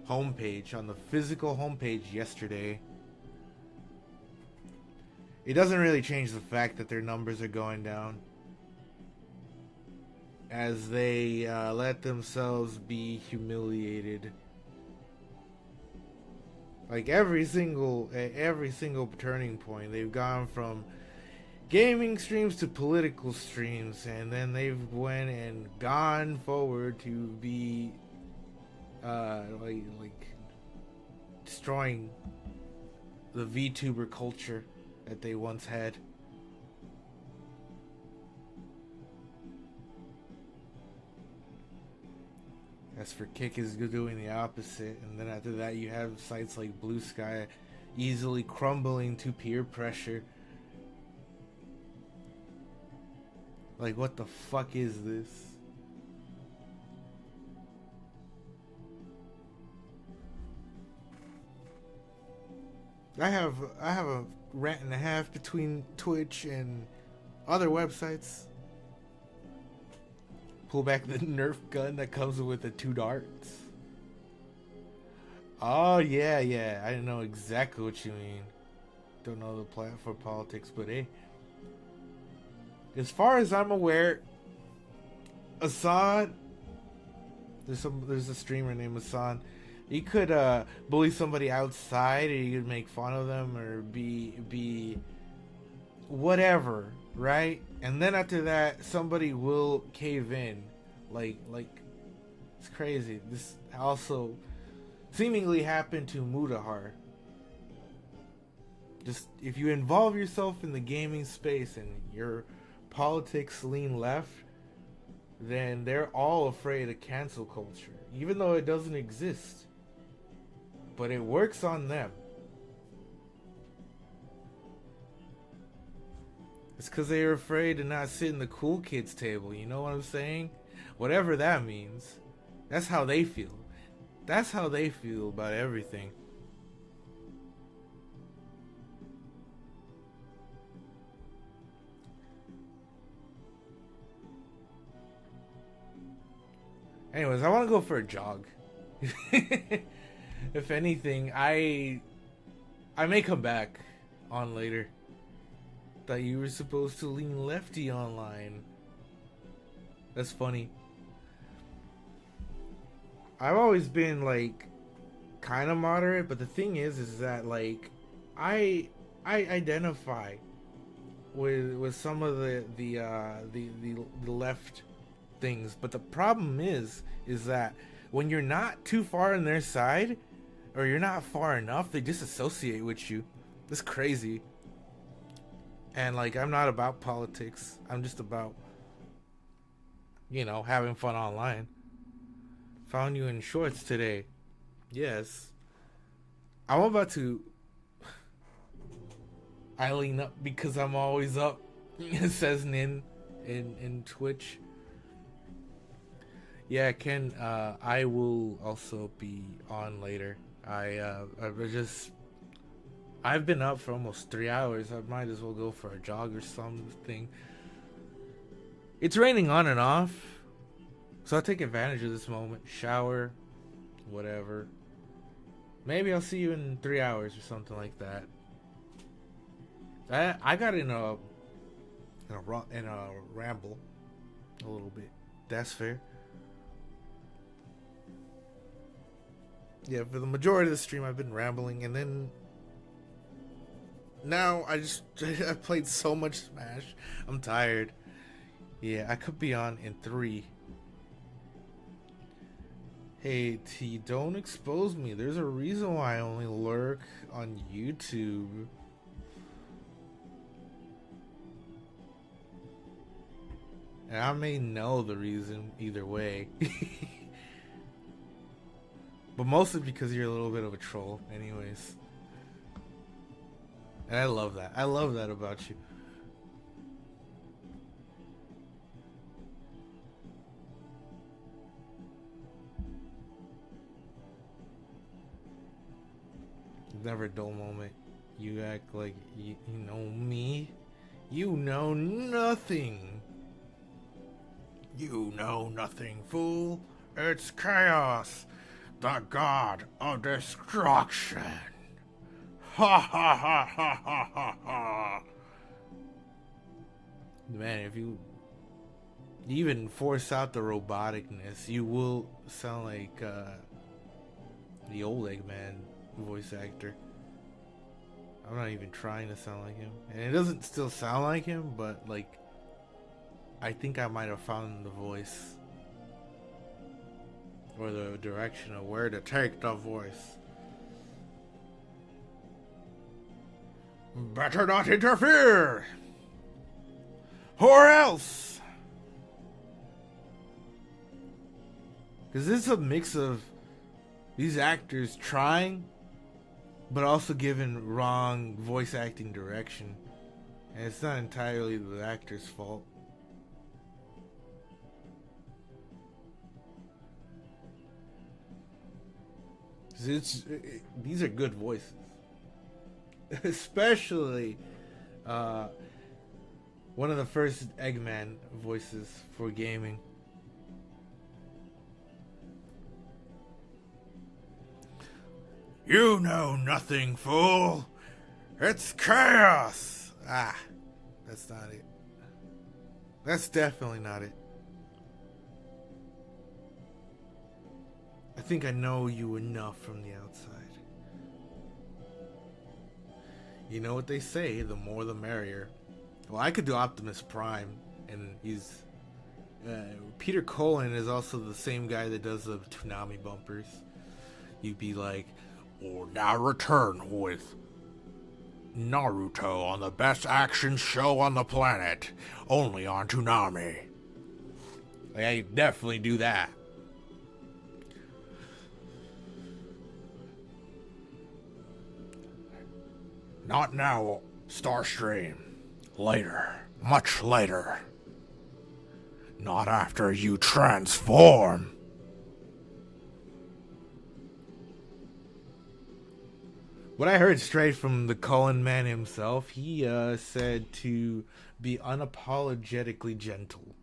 homepage, on the physical homepage yesterday. It doesn't really change the fact that their numbers are going down as they let themselves be humiliated. Like every single turning point, they've gone from gaming streams to political streams, and then they've went and gone forward to be like destroying the VTuber culture that they once had. As for Kick is doing the opposite, and then after that you have sites like Blue Sky easily crumbling to peer pressure. Like, what the fuck is this? I have a rant and a half between Twitch and other websites. Pull back the Nerf gun that comes with the 2 darts. Oh yeah, I know exactly what you mean. Don't know the platform politics, but hey. As far as I'm aware, Assad, there's a streamer named Assad. He could bully somebody outside, or he could make fun of them, or be whatever, right? And then after that, somebody will cave in, like it's crazy. This also seemingly happened to Mudahar. Just if you involve yourself in the gaming space and your politics lean left, then they're all afraid of cancel culture, even though it doesn't exist. But it works on them. It's because they're afraid to not sit in the cool kids table. You know what I'm saying? Whatever that means. That's how they feel. That's how they feel about everything. Anyways, I want to go for a jog. If anything, I may come back on later. Thought you were supposed to lean lefty online. That's funny. I've always been like kind of moderate, but the thing is that like I identify with some of the left things, but the problem is that when you're not too far on their side, or you're not far enough, they disassociate with you. It's crazy. And like, I'm not about politics. I'm just about, you know, having fun online. Found you in shorts today. Yes. I'm about to I lean up because I'm always up. Says Nin in Twitch. Yeah, Ken, I will also be on later. I've been up for almost 3 hours. I might as well go for a jog or something. It's raining on and off, so I'll take advantage of this moment. Shower, whatever. Maybe I'll see you in 3 hours or something like that. I got in a ramble a little bit. That's fair. Yeah, for the majority of the stream, I've been rambling, and then now I played so much Smash. I'm tired. Yeah, I could be on in 3. Hey T, don't expose me. There's a reason why I only lurk on YouTube. And I may know the reason either way. But mostly because you're a little bit of a troll anyways. And I love that. I love that about you. Never a dull moment. You act like you know me. You know nothing. You know nothing, fool. It's chaos, the god of destruction. Ha ha ha ha ha ha ha. Man, if you even force out the roboticness, you will sound like the old Eggman voice actor. I'm not even trying to sound like him. And it doesn't still sound like him, but like I think I might have found the voice or the direction of where to take the voice. Better not interfere, or else. Because this is a mix of these actors trying, but also given wrong voice acting direction. And it's not entirely the actor's fault. These are good voices. Especially one of the first Eggman voices for gaming. You know nothing, fool. It's chaos. Ah, that's not it. That's definitely not it. I think I know you enough from the outside. You know what they say, the more the merrier. Well, I could do Optimus Prime, and he's... Peter Cullen is also the same guy that does the Toonami bumpers. You'd be like, "We'll now return with Naruto on the best action show on the planet, only on Toonami." Like, I definitely do that. Not now, Starstream. Later. Much later. Not after you transform. What I heard straight from the Cullen man himself, he said to be unapologetically gentle.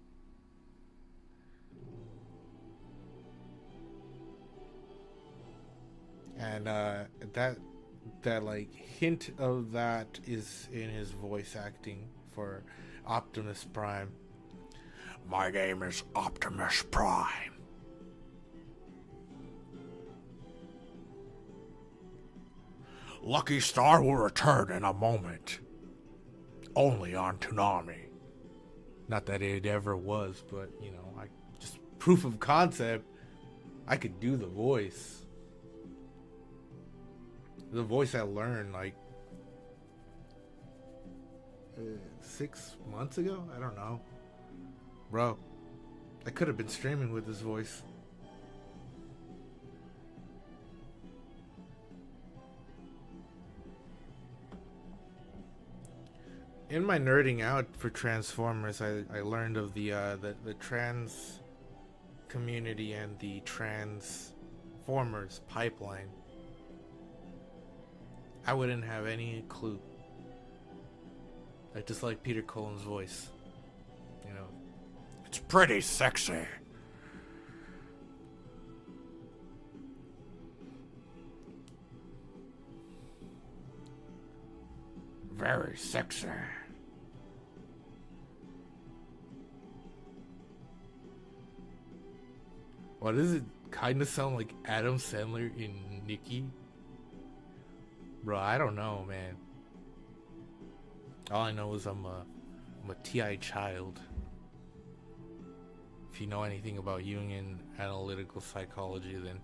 And that like hint of that is in his voice acting for Optimus Prime. My name is Optimus Prime. Lucky Star will return in a moment. Only on Toonami. Not that it ever was, but you know, I just proof of concept. I could do the voice. The voice I learned like 6 months ago? I don't know. Bro, I could have been streaming with this voice. in my nerding out for Transformers, I learned of the trans community and the Transformers pipeline. I wouldn't have any clue. I just like Peter Cullen's voice. You know, it's pretty sexy. Very sexy. What does it kind of sound like Adam Sandler in Nikki? Bro, I don't know, man. All I know is I'm a TI child. If you know anything about Jungian analytical psychology, then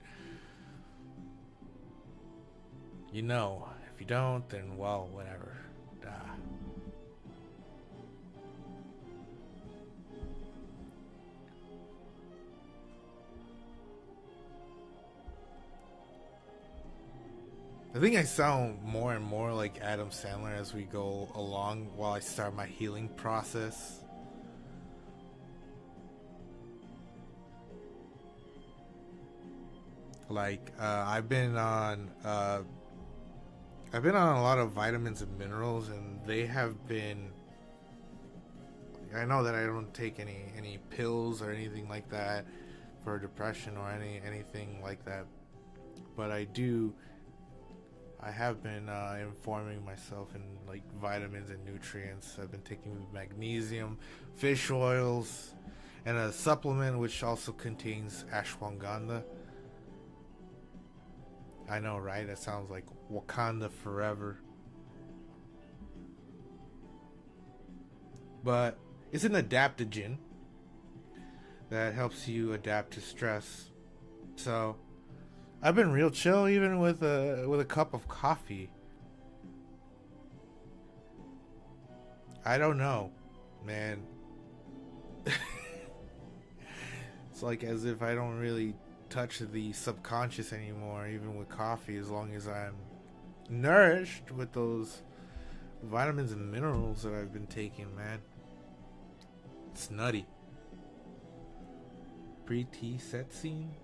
you know. If you don't, then well, whatever. I think I sound more and more like Adam Sandler as we go along while I start my healing process. Like I've been on a lot of vitamins and minerals, and they have been. I know that I don't take any pills or anything like that for depression or anything like that, but I have been informing myself in like vitamins and nutrients. I've been taking magnesium, fish oils, and a supplement which also contains ashwagandha. I know, right? That sounds like Wakanda forever. But it's an adaptogen that helps you adapt to stress. So I've been real chill even with a cup of coffee. I don't know, man. It's like as if I don't really touch the subconscious anymore, even with coffee, as long as I'm nourished with those vitamins and minerals that I've been taking, man. It's nutty. Pre-tea set scene?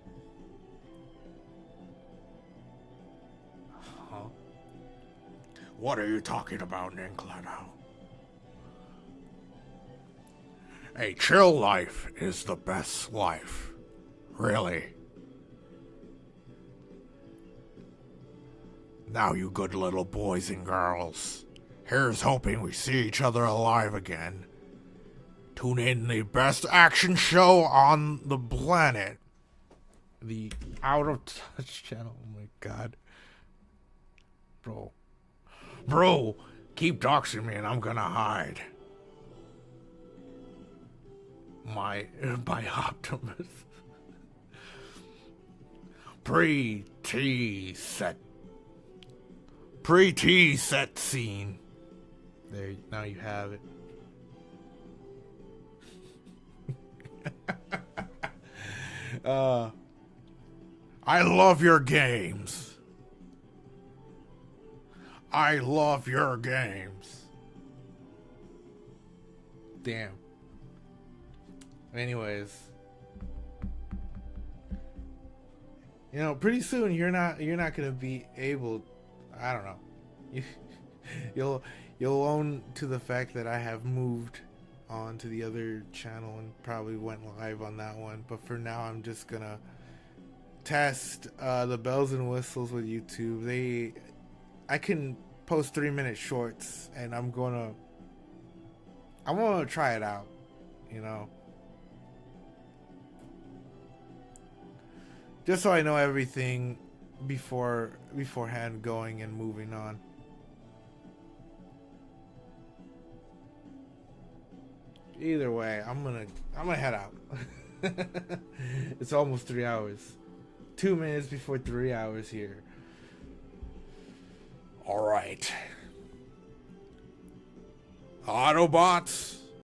Huh? What are you talking about, Ninclano? A chill life is the best life. Really. Now, you good little boys and girls, here's hoping we see each other alive again. Tune in the best action show on the planet. The Out of Touch channel. Oh my god. Bro, keep doxing me and I'm gonna hide. My Optimus. Pre-tea set scene. There, now you have it. I love your games. I love your games. Damn. Anyways, you know, pretty soon you're not gonna be able. I don't know. You'll own to the fact that I have moved on to the other channel and probably went live on that one. But for now, I'm just gonna test the bells and whistles with YouTube. I can post 3-minute shorts, and I'm gonna try it out. You know, just so I know everything beforehand going and moving on. Either way, I'm gonna head out. It's almost 3 hours. 2 minutes before 3 hours here. All right. Autobots,